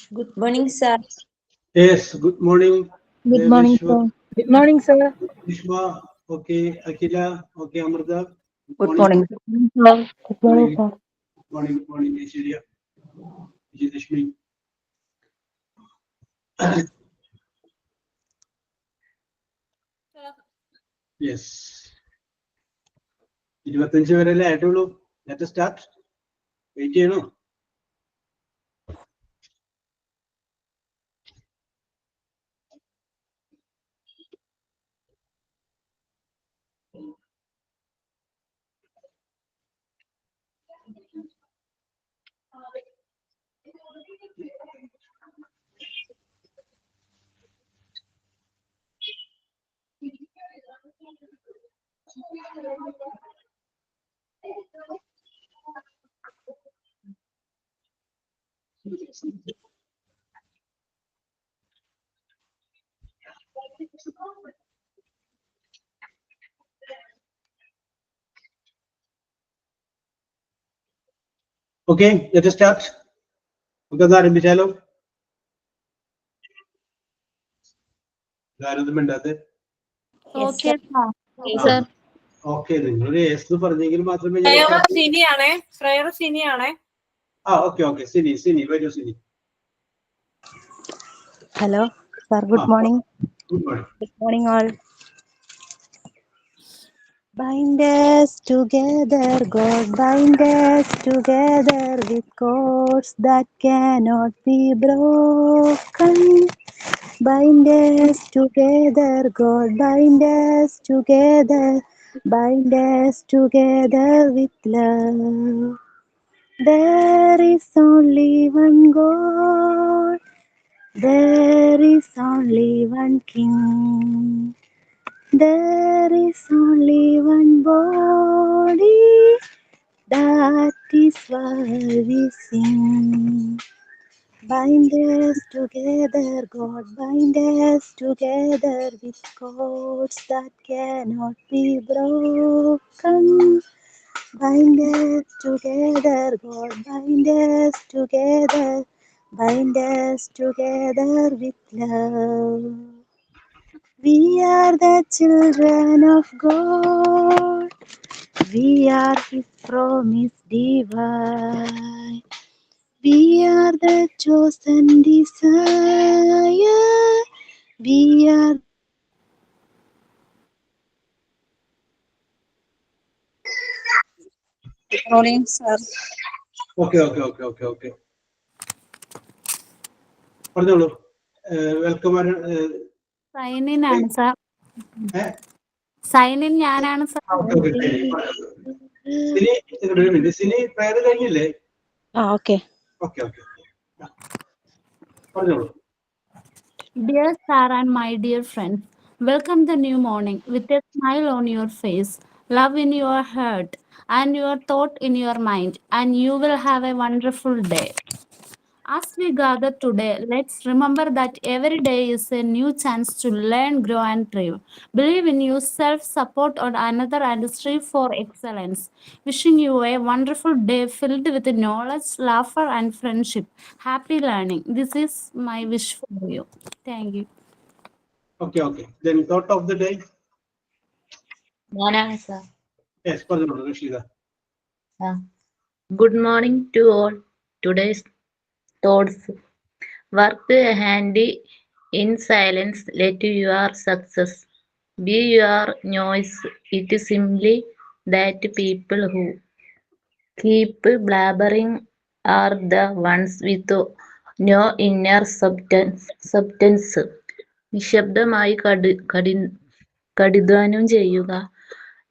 Good morning, sir. Yes, good morning. Good morning, sir. Good morning, sir. Vishwa, okay. Akila, okay. Amrita, Good morning. Good morning, sir. Good morning, morning. sir. Morning, morning, Aishwarya, Vijayalakshmi. Yes. 25 വരെയല്ലേ ആയിട്ടുള്ളൂ. Let us start. Wait ചെയ്യണോ? Okay, let us start. നമുക്കൊന്ന് ആരംഭിച്ചാലോ? ഇതാരൊന്നും മിണ്ടാത്തെ? Yes, Okay, sir. Yes, Sir. Okay, നിങ്ങളൊരു yes പറഞ്ഞെങ്കിൽ മാത്രമേ ഞാൻ സിനിയാണേ. Okay okay. സിനി വരൂ Sini. Hello, sir. Good morning. Good morning. Good morning, all. Bind us together, God, bind us together with cords that cannot be broken. Bind us together, God, bind us together, bind us together with love. There is only one God, there is only one King, there is only one body, that is why we sing. Bind us together, God, bind us together with cords that cannot be broken. Bind us together, God, bind us together, bind us together with love. We are the children of God, we are His promise divine. We are the chosen desire, we are good morning, sir. Okay. പറഞ്ഞോളൂ. Welcome. Sign in ആണ് sir. Sign in ഞാനാണ് sir. Sini prayer കഴിഞ്ഞില്ലേ? okay. Okay. പറഞ്ഞോളൂ. Dear sir and my dear friends, welcome the new morning with a smile on your face, love in your heart, and your thought in your mind, and you will have a wonderful day. As we gather today, let's remember that every day is a new chance to learn, grow, and thrive. Believe in yourself, support on another, and strive for excellence. Wishing you a wonderful day filled with knowledge, laughter, and friendship. Happy learning. This is my wish for you. Thank you. Okay. Then thought of the day. ഞാനാണ് sir. Yes, പറഞ്ഞോളൂ Rasheeda. Good morning to all. Today's thoughts. Work handy in silence. Let your success be your noise. It is simply that people who keep blabbering are the ones with no inner substance. നിശബ്ദമായി കടിധ്വാനം ചെയ്യുക.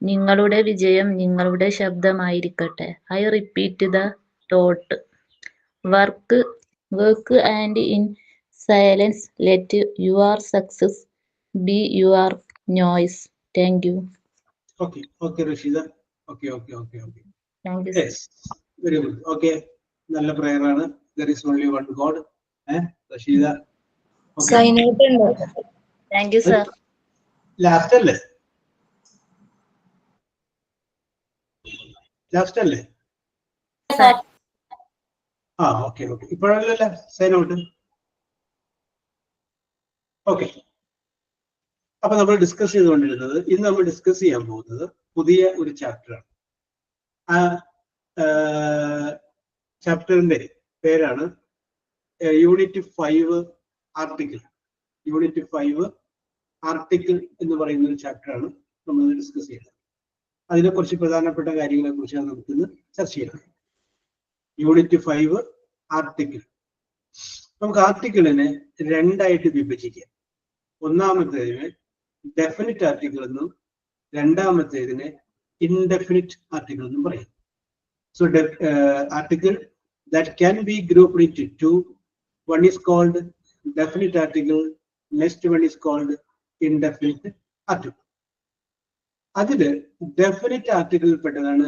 നിങ്ങളുടെ വിജയം നിങ്ങളുടെ ശബ്ദമായിരിക്കട്ടെ. I repeat the thought. Work and in silence. Let your success be your noise. Thank you. Okay, Rasheeda. Okay. Thank you. Yes, very good. Okay, നല്ല prayer ആണ്. There is only one God. Rasheeda. Okay. Sign out ഉണ്ടോ? Thank you, sir. Last അല്ലേ? Okay. ഇപ്പോഴല്ലല്ലോ sign out. Okay, അപ്പൊ നമ്മൾ discuss ചെയ്തുകൊണ്ടിരുന്നത്, ഇന്ന് നമ്മൾ ഡിസ്കസ് ചെയ്യാൻ പോകുന്നത് പുതിയ ഒരു ചാപ്റ്ററാണ്. ആ ചാപ്റ്ററിന്റെ പേരാണ് യൂണിറ്റ് 5 ആർട്ടിക്കിൾ. യൂണിറ്റ് 5 ആർട്ടിക്കിൾ എന്ന് പറയുന്ന ഒരു ചാപ്റ്ററാണ് നമ്മൾ ഡിസ്കസ് ചെയ്യുന്നത്. അതിനെ കുറച്ച് പ്രധാനപ്പെട്ട കാര്യങ്ങളെ കുറിച്ചാണ് നമുക്കിന്ന് ചർച്ച ചെയ്യുന്നത്. Unit 5 article. നമുക്ക് ആർട്ടിക്കിളിനെ രണ്ടായിട്ട് വിഭജിക്കാം. ഒന്നാമത്തേതിനെ ഡെഫിനിറ്റ് ആർട്ടിക്കിൾ എന്നും രണ്ടാമത്തേതിനെ ഇൻഡെഫിനിറ്റ് ആർട്ടിക്കിൾ എന്നും പറയും. So article that can be grouped into two. One is called definite article, next one is called indefinite article. അതില് ഡെഫിനിറ്റ് ആർട്ടിക്കിളിൽ പെട്ടതാണ്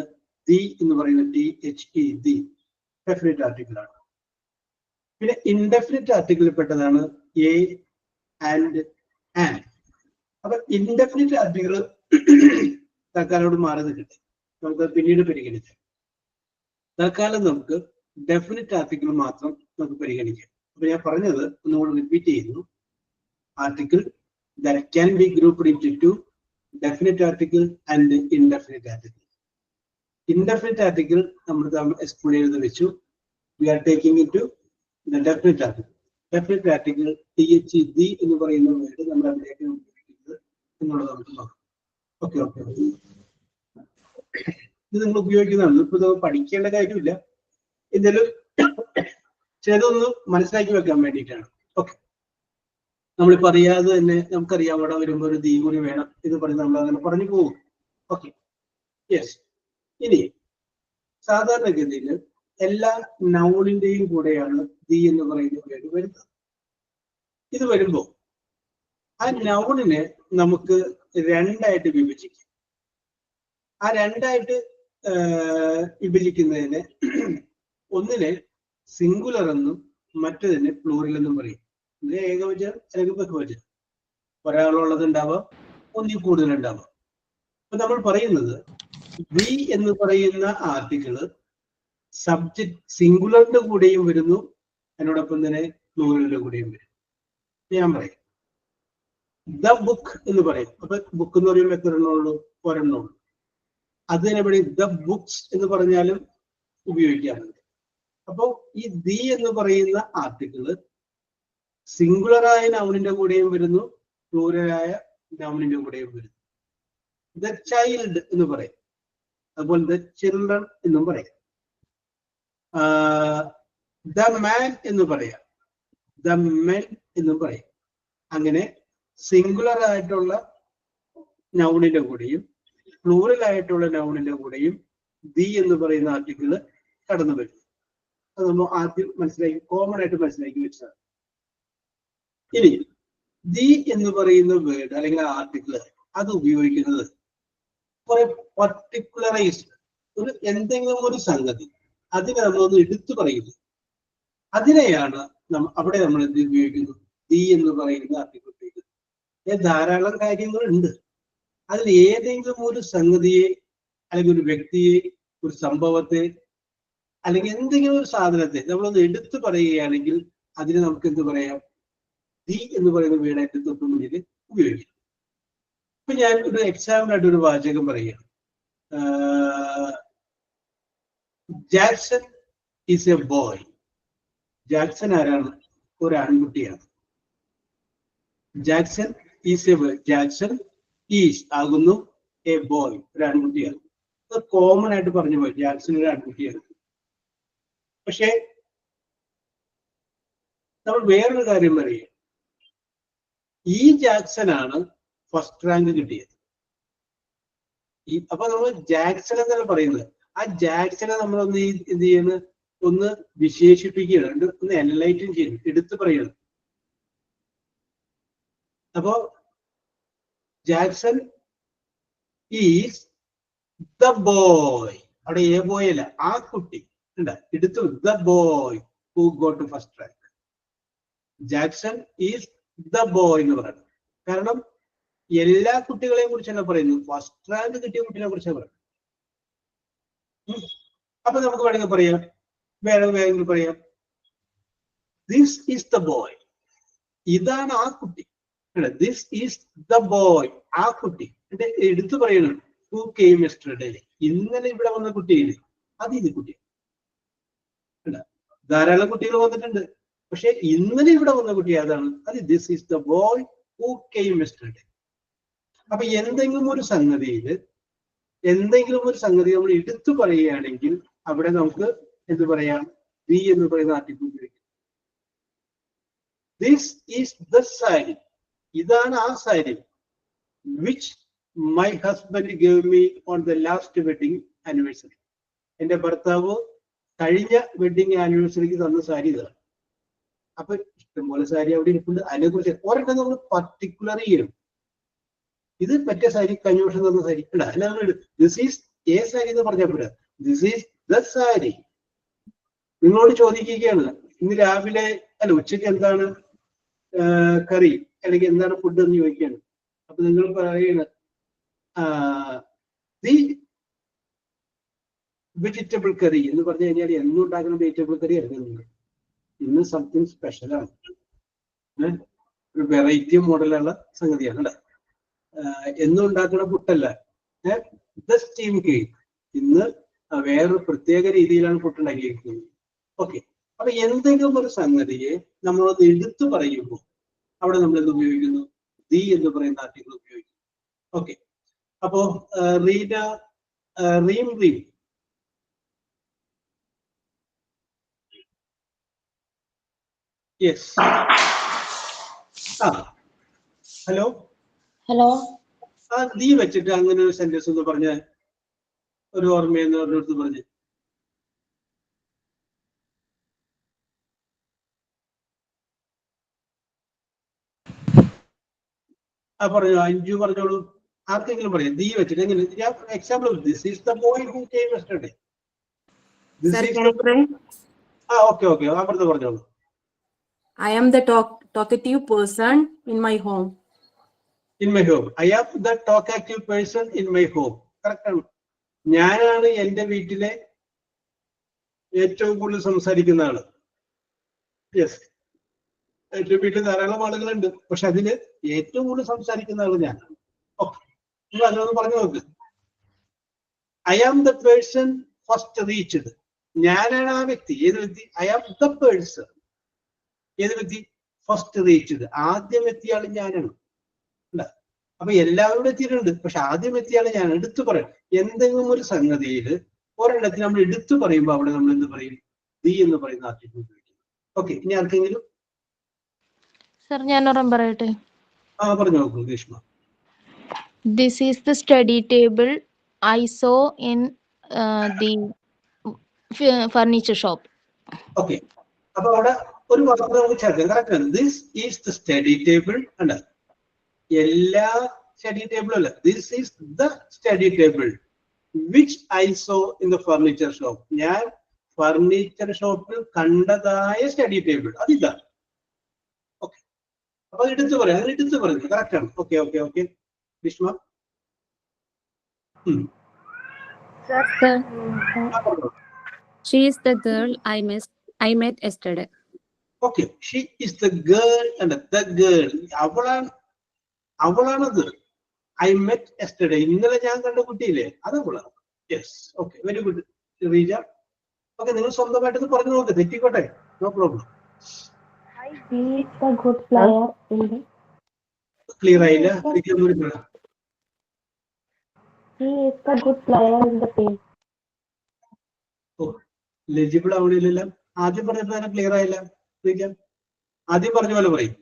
ദി എന്ന് പറയുന്ന THE, ദി ഡെഫിനിറ്റ് ആർട്ടിക്കിൾ ആണ്. പിന്നെ ഇൻഡെഫിനിറ്റ് ആർട്ടിക്കിളിൽ പെട്ടതാണ് എ ആൻഡ് ആൻഡ്. അപ്പൊ ഇൻഡെഫിനിറ്റ് ആർട്ടിക്കിൾ തൽക്കാലോട് മാറി നിൽക്കട്ടെ, നമുക്ക് പിന്നീട് പരിഗണിക്കാം. തൽക്കാലം നമുക്ക് ഡെഫിനിറ്റ് ആർട്ടിക്കിൾ മാത്രം നമുക്ക് പരിഗണിക്കാം. അപ്പൊ ഞാൻ പറഞ്ഞത് ഒന്നുകൂടെ റിപ്പീറ്റ് ചെയ്യുന്നു. Article that can be grouped into two, definite article and indefinite article. Indefinite article നമ്മൾ എക്സ്പ്ലെയിൻ ചെയ്ത് വെച്ചു. We are taking into the definite article. Definite article THE എന്ന് പറയുന്ന വേർഡ് നമ്മൾ അതിലേക്ക് ഉപയോഗിക്കുന്നത് എന്നുള്ളത് നമുക്ക് നോക്കാം. ഓക്കെ ഓക്കെ, ഇത് നിങ്ങൾ ഉപയോഗിക്കുന്നതാണ്. ഇപ്പൊ ഇത് പഠിക്കേണ്ട കാര്യമില്ല, എന്തായാലും ചിലതൊന്ന് മനസ്സിലാക്കി വെക്കാൻ വേണ്ടിയിട്ടാണ്. ഓക്കെ, നമ്മളിപ്പോ അറിയാതെ തന്നെ നമുക്കറിയാം അവിടെ വരുമ്പോൾ ഒരു ദീ കൂടി വേണം എന്ന് പറഞ്ഞ് നമ്മൾ അങ്ങനെ പറഞ്ഞു പോകും. Okay, yes. ഇനി സാധാരണഗതിയിൽ എല്ലാ നൗണിന്റെയും കൂടെയാണ് ദി എന്ന് പറയുന്ന വേർഡ് വരുന്നത്. ഇത് വരുമ്പോൾ ആ നൗണിനെ നമുക്ക് രണ്ടായിട്ട് വിഭജിക്കാം. ആ രണ്ടായിട്ട് വിഭജിക്കുന്നതിന് ഒന്നിനെ സിംഗുലർ എന്നും മറ്റതിനെ പ്ലൂറൽ എന്നും പറയും. ഇത് ഏകവചനം അല്ലെങ്കിൽ ബഹുവചനം. ഒരാളുള്ളത് ഉണ്ടാവാം, ഒന്നിൽ കൂടുതൽ ഉണ്ടാവാം. അപ്പൊ നമ്മൾ പറയുന്നത് ദി എന്ന് പറയുന്ന ആർട്ടിക്കിള് സബ്ജക്ട് സിംഗുലറിന്റെ കൂടെയും വരുന്നു, അതിനോടൊപ്പം തന്നെ പ്ലൂറലിന്റെ കൂടെയും വരും. ഞാൻ പറയും ദ ബുക്ക് എന്ന് പറയും. അപ്പൊ ബുക്ക് എന്ന് പറയുമ്പോൾ എത്ര എണ്ണമുള്ളൂ? ഒരെണ്ണമുള്ളൂ. അത് തന്നെ ഇവിടെ ദ ബുക്സ് എന്ന് പറഞ്ഞാലും ഉപയോഗിക്കാറുണ്ട്. അപ്പോൾ ഈ ദി എന്ന് പറയുന്ന ആർട്ടിക്കിള് സിംഗുലറായ നൗണിന്റെ കൂടെയും വരുന്നു, പ്ലൂറലായ നൗണിന്റെ കൂടെയും വരുന്നു. ദ ചൈൽഡ് എന്ന് പറയും, അതുപോലെ ദ ചിൽഡ്രൻ എന്നും പറയാം. ദ മാൻ എന്ന് പറയാം, ദ മെൻ എന്നും പറയും. അങ്ങനെ സിംഗുലർ ആയിട്ടുള്ള നൗണിന്റെ കൂടെയും പ്ലൂറൽ ആയിട്ടുള്ള നൗണിന്റെ കൂടെയും ദി എന്ന് പറയുന്ന ആർട്ടിക്കിള് കടന്നു വരും. അത് നമ്മൾ ആദ്യം മനസ്സിലാക്കി, കോമൺ ആയിട്ട് മനസ്സിലാക്കി വെച്ചതാണ്. ഇനി ദി എന്ന് പറയുന്ന വേർഡ് അല്ലെങ്കിൽ ആർട്ടിക്കിള് അത് ഉപയോഗിക്കുന്നത് കുറെ പർട്ടിക്കുലറൈസ്ഡ് ഒരു എന്തെങ്കിലും ഒരു സംഗതി അതിനെ നമ്മളൊന്ന് എടുത്തു പറയുന്നു. അതിനെയാണ് അവിടെ നമ്മൾ എന്ത് ഉപയോഗിക്കുന്നു? ദി എന്ന് പറയുന്ന ആർട്ടിക്കിൾ ഉപയോഗിക്കുന്നത്. ധാരാളം കാര്യങ്ങളുണ്ട്. അതിൽ ഏതെങ്കിലും ഒരു സംഗതിയെ അല്ലെങ്കിൽ ഒരു വ്യക്തിയെ, ഒരു സംഭവത്തെ അല്ലെങ്കിൽ എന്തെങ്കിലും ഒരു സാധനത്തെ നമ്മളൊന്ന് എടുത്തു പറയുകയാണെങ്കിൽ അതിന് നമുക്ക് എന്ത് പറയാം? ദി എന്ന് പറയുന്ന വേർഡ് തൊട്ട് മുന്നിൽ ഉപയോഗിക്കാം. ഇപ്പൊ ഞാൻ ഒരു എക്സാമ്പിൾ ആയിട്ട് ഒരു വാചകം പറയുകയാണ്. Jackson is a boy. Jackson ആരാണ്? ഒരു ആൺകുട്ടിയാണ്. Jackson is a boy. Jackson is ആകുന്നു എ ബോയ്, ഒരു ആൺകുട്ടിയാണ്. അത് കോമൺ ആയിട്ട് പറഞ്ഞു പോയി, ജാക്സൺ ഒരു ആൺകുട്ടിയാണ്. പക്ഷെ നമ്മൾ വേറൊരു കാര്യം പറയുക, ഈ ജാക്സൺ ആണ് ഫസ്റ്റ് റാങ്ക് കിട്ടിയത്. അപ്പൊ നമ്മൾ ജാക്സൺ എന്നല്ല പറയുന്നത്. ആ ജാക്സനെ നമ്മളൊന്ന് എന്ത് ചെയ്യുന്നത്? ഒന്ന് വിശേഷിപ്പിക്കുകയാണ്, ഒന്ന് എൻലൈറ്റൻ ചെയ്യുന്നു, എടുത്തു പറയുന്നത്. അപ്പോ ജാക്സൺ ഈസ് ദ ബോയ്. അവിടെ എ ബോയ് അല്ല, ആ കുട്ടി ഉണ്ട്, എടുത്തു the boy who got to first rank. Jackson is the boy എന്ന് പറയുന്നത്. കാരണം എല്ലാ കുട്ടികളെയും കുറിച്ചാണ് പറയുന്നത്, ഫസ്റ്റ് റാങ്ക് കിട്ടിയ കുട്ടികളെ കുറിച്ചാണ് പറയുന്നത്. അപ്പൊ നമുക്ക് വേണമെങ്കിൽ പറയാം, വേണമെങ്കിൽ പറയാം, ദിസ് ഈസ് ദ ബോയ്. ഇതാണ് ആ കുട്ടി. ദിസ് ഈസ് ദ ബോയ്, ആ കുട്ടി. എടുത്തു പറയണം ഹു കെയിം യെസ്റ്റർഡേ, ഇന്നലെ ഇവിടെ വന്ന കുട്ടിയില്ലേ, അത് ഇത് കുട്ടി. ധാരാളം കുട്ടികൾ വന്നിട്ടുണ്ട്, പക്ഷെ ഇന്നലെ ഇവിടെ വന്ന കുട്ടി അതാണ്, അത് this is the boy who came yesterday. അപ്പൊ എന്തെങ്കിലും ഒരു സംഗതി നമ്മൾ എടുത്തു പറയുകയാണെങ്കിൽ അവിടെ നമുക്ക് എന്ത് പറയാം, ദി എന്ന് പറയുന്ന ആർട്ടിക്കിൾ ഉപയോഗിക്കും. ദിസ് ഈസ് ദ സാരി, ഇതാണ് ആ sari, which my husband gave me on the last wedding anniversary. എന്റെ ഭർത്താവ് കഴിഞ്ഞ വെഡിങ് ആനിവേഴ്സറിക്ക് തന്ന സാരി ഇതാണ്. അപ്പൊ ഇഷ്ടംപോലെ സാരി അവിടെ ഇരിപ്പുണ്ട്, അതിനെ കുറിച്ച് ഒരെണ്ണം നമ്മൾ പർട്ടിക്കുലർ ചെയ്യണം. ഇത് മറ്റേ സാരി, കഴിഞ്ഞ വർഷം തന്ന സാരി അല്ല, അല്ലാതെ ദിസ് ഈസ് എ സാരി എന്ന് പറഞ്ഞാൽ പോരാ, ദിസ് ഈസ് ദ സാരി. നിങ്ങളോട് ചോദിക്കുകയാണ് ഇന്ന് രാവിലെ അല്ല ഉച്ചയ്ക്ക് എന്താണ് കറി അല്ലെങ്കിൽ എന്താണ് ഫുഡ് എന്ന് ചോദിക്കുകയാണ്. അപ്പൊ നിങ്ങൾ പറയുന്നത് ദി വെജിറ്റബിൾ കറി എന്ന് പറഞ്ഞു കഴിഞ്ഞാൽ എന്നും ഉണ്ടാക്കുന്ന വെജിറ്റബിൾ കറി അല്ല, നിങ്ങൾ ഇന്ന് സംതിങ് സ്പെഷ്യലാണ്, ഒരു വെറൈറ്റി മോഡലുള്ള സംഗതിയാണ് അല്ലെ. എന്നും ഉണ്ടാക്കുന്ന പുട്ടല്ല, ദ സ്റ്റീം കേക്ക്, ഇന്ന് വേറൊരു പ്രത്യേക രീതിയിലാണ് പുട്ടുണ്ടാക്കിയിരിക്കുന്നത്. ഓക്കെ, അപ്പൊ എന്തെങ്കിലും ഒരു സംഗതിയെ നമ്മളത് എടുത്തു പറയുമ്പോൾ അവിടെ നമ്മൾ എന്ത് ഉപയോഗിക്കുന്നു, ദി എന്ന് പറയുന്ന ആർട്ടിക്കിൾ ഉപയോഗിക്കുന്നു. ഓക്കെ, അപ്പോ റീന, റീം റീം, യെസ്, ഹലോ ഹലോ, ആ ദി വെച്ചിട്ട് അങ്ങനെ ഒരു സെന്റൻസ് ഒന്ന് പറഞ്ഞ, ഒരു ഓർമ്മയെന്ന് പറഞ്ഞെടുത്ത് പറഞ്ഞ്. ആ പറഞ്ഞോ, അഞ്ജു പറഞ്ഞോളൂ, ആർക്കെങ്കിലും പറയാം ദി വെച്ചിട്ട് എങ്ങനെ. Example, this is the boy who came yesterday. Okay okay, അപ്പുറത്ത് പറഞ്ഞോളൂ. I am the talkative person in my home. In my home. I am the talkative person in my home. Correct ആണ്. ഞാനാണ് എന്റെ വീട്ടിലെ ഏറ്റവും കൂടുതൽ സംസാരിക്കുന്ന ആള്. യെസ്, എന്റെ വീട്ടിൽ ധാരാളം ആളുകളുണ്ട്, പക്ഷെ അതില് ഏറ്റവും കൂടുതൽ സംസാരിക്കുന്ന ആള് ഞാനാണ്. ഓക്കെ, നിങ്ങൾ അതിനൊന്ന് പറഞ്ഞു നോക്ക്. I am the person first reached, ഞാനാണ് ആ വ്യക്തി. ഏത് വ്യക്തി? I am the person. ഏത് വ്യക്തി? ഫസ്റ്റ് റീച്ച്ഡ്, ആദ്യം എത്തിയ ആള് ഞാനാണ്. അപ്പൊ എല്ലാവരും എത്തിയിട്ടുണ്ട്, പക്ഷെ ആദ്യം എത്തിയാണ് ഞാൻ. എടുത്തു പറയാം, എന്തെങ്കിലും ഒരു സംഗതിയിൽ ഒരെണ്ണത്തിന് നമ്മൾ എടുത്തു പറയുമ്പോൾ അവിടെ നമ്മൾ എന്ത് പറയും, ദി എന്ന് പറയുന്ന ആർട്ടിക്കിൾ ഉപയോഗിക്കും. ഓക്കെ, ഇനി ആർക്കെങ്കിലും? സർ ഞാൻ ഒരെണ്ണം പറയട്ടെ. പറഞ്ഞു നോക്കൂ Greeshma. This is the study table I saw in the furniture shop. Okay, അപ്പൊ അവിടെ ഒരു വാക്ക് നമുക്ക് ചേർക്കാം. കറക്റ്റ് ആണ്. This is the study table. അല്ല, എല്ലാ സ്റ്റഡി ടേബിളും അല്ല, this is the study table which I saw in the furniture shop. ഞാൻ ഫർണിച്ചർ ഷോപ്പിൽ കണ്ടതായ സ്റ്റഡി ടേബിൾ, അതിതാണ്. ഓക്കെ, അപ്പൊ എടുത്തു പറയാം, അങ്ങനെ എടുത്തു പറഞ്ഞു. കറക്റ്റ് ആണ്. Okay okay okay, Vishma. She is the girl I met yesterday. Okay, she is the girl and the girl. അവളാണത്. I met yesterday. ഇന്നലെ ഞാൻ കണ്ട കുട്ടിയില്ലേ, അത് അവളാണ്. Yes, okay, very good Reeja. Okay, നിങ്ങൾ സ്വന്തമായിട്ട് പറഞ്ഞു നോക്ക്, തെറ്റിക്കോട്ടെ, നോ പ്രോബ്ലം. ക്ലിയർ ആയില്ല? ലെജിബിൾ ആവണില്ല. ആദ്യം പറഞ്ഞപ്പോ തന്നെ ക്ലിയർ ആയില്ല. ആദ്യം പറഞ്ഞ പോലെ പറയും.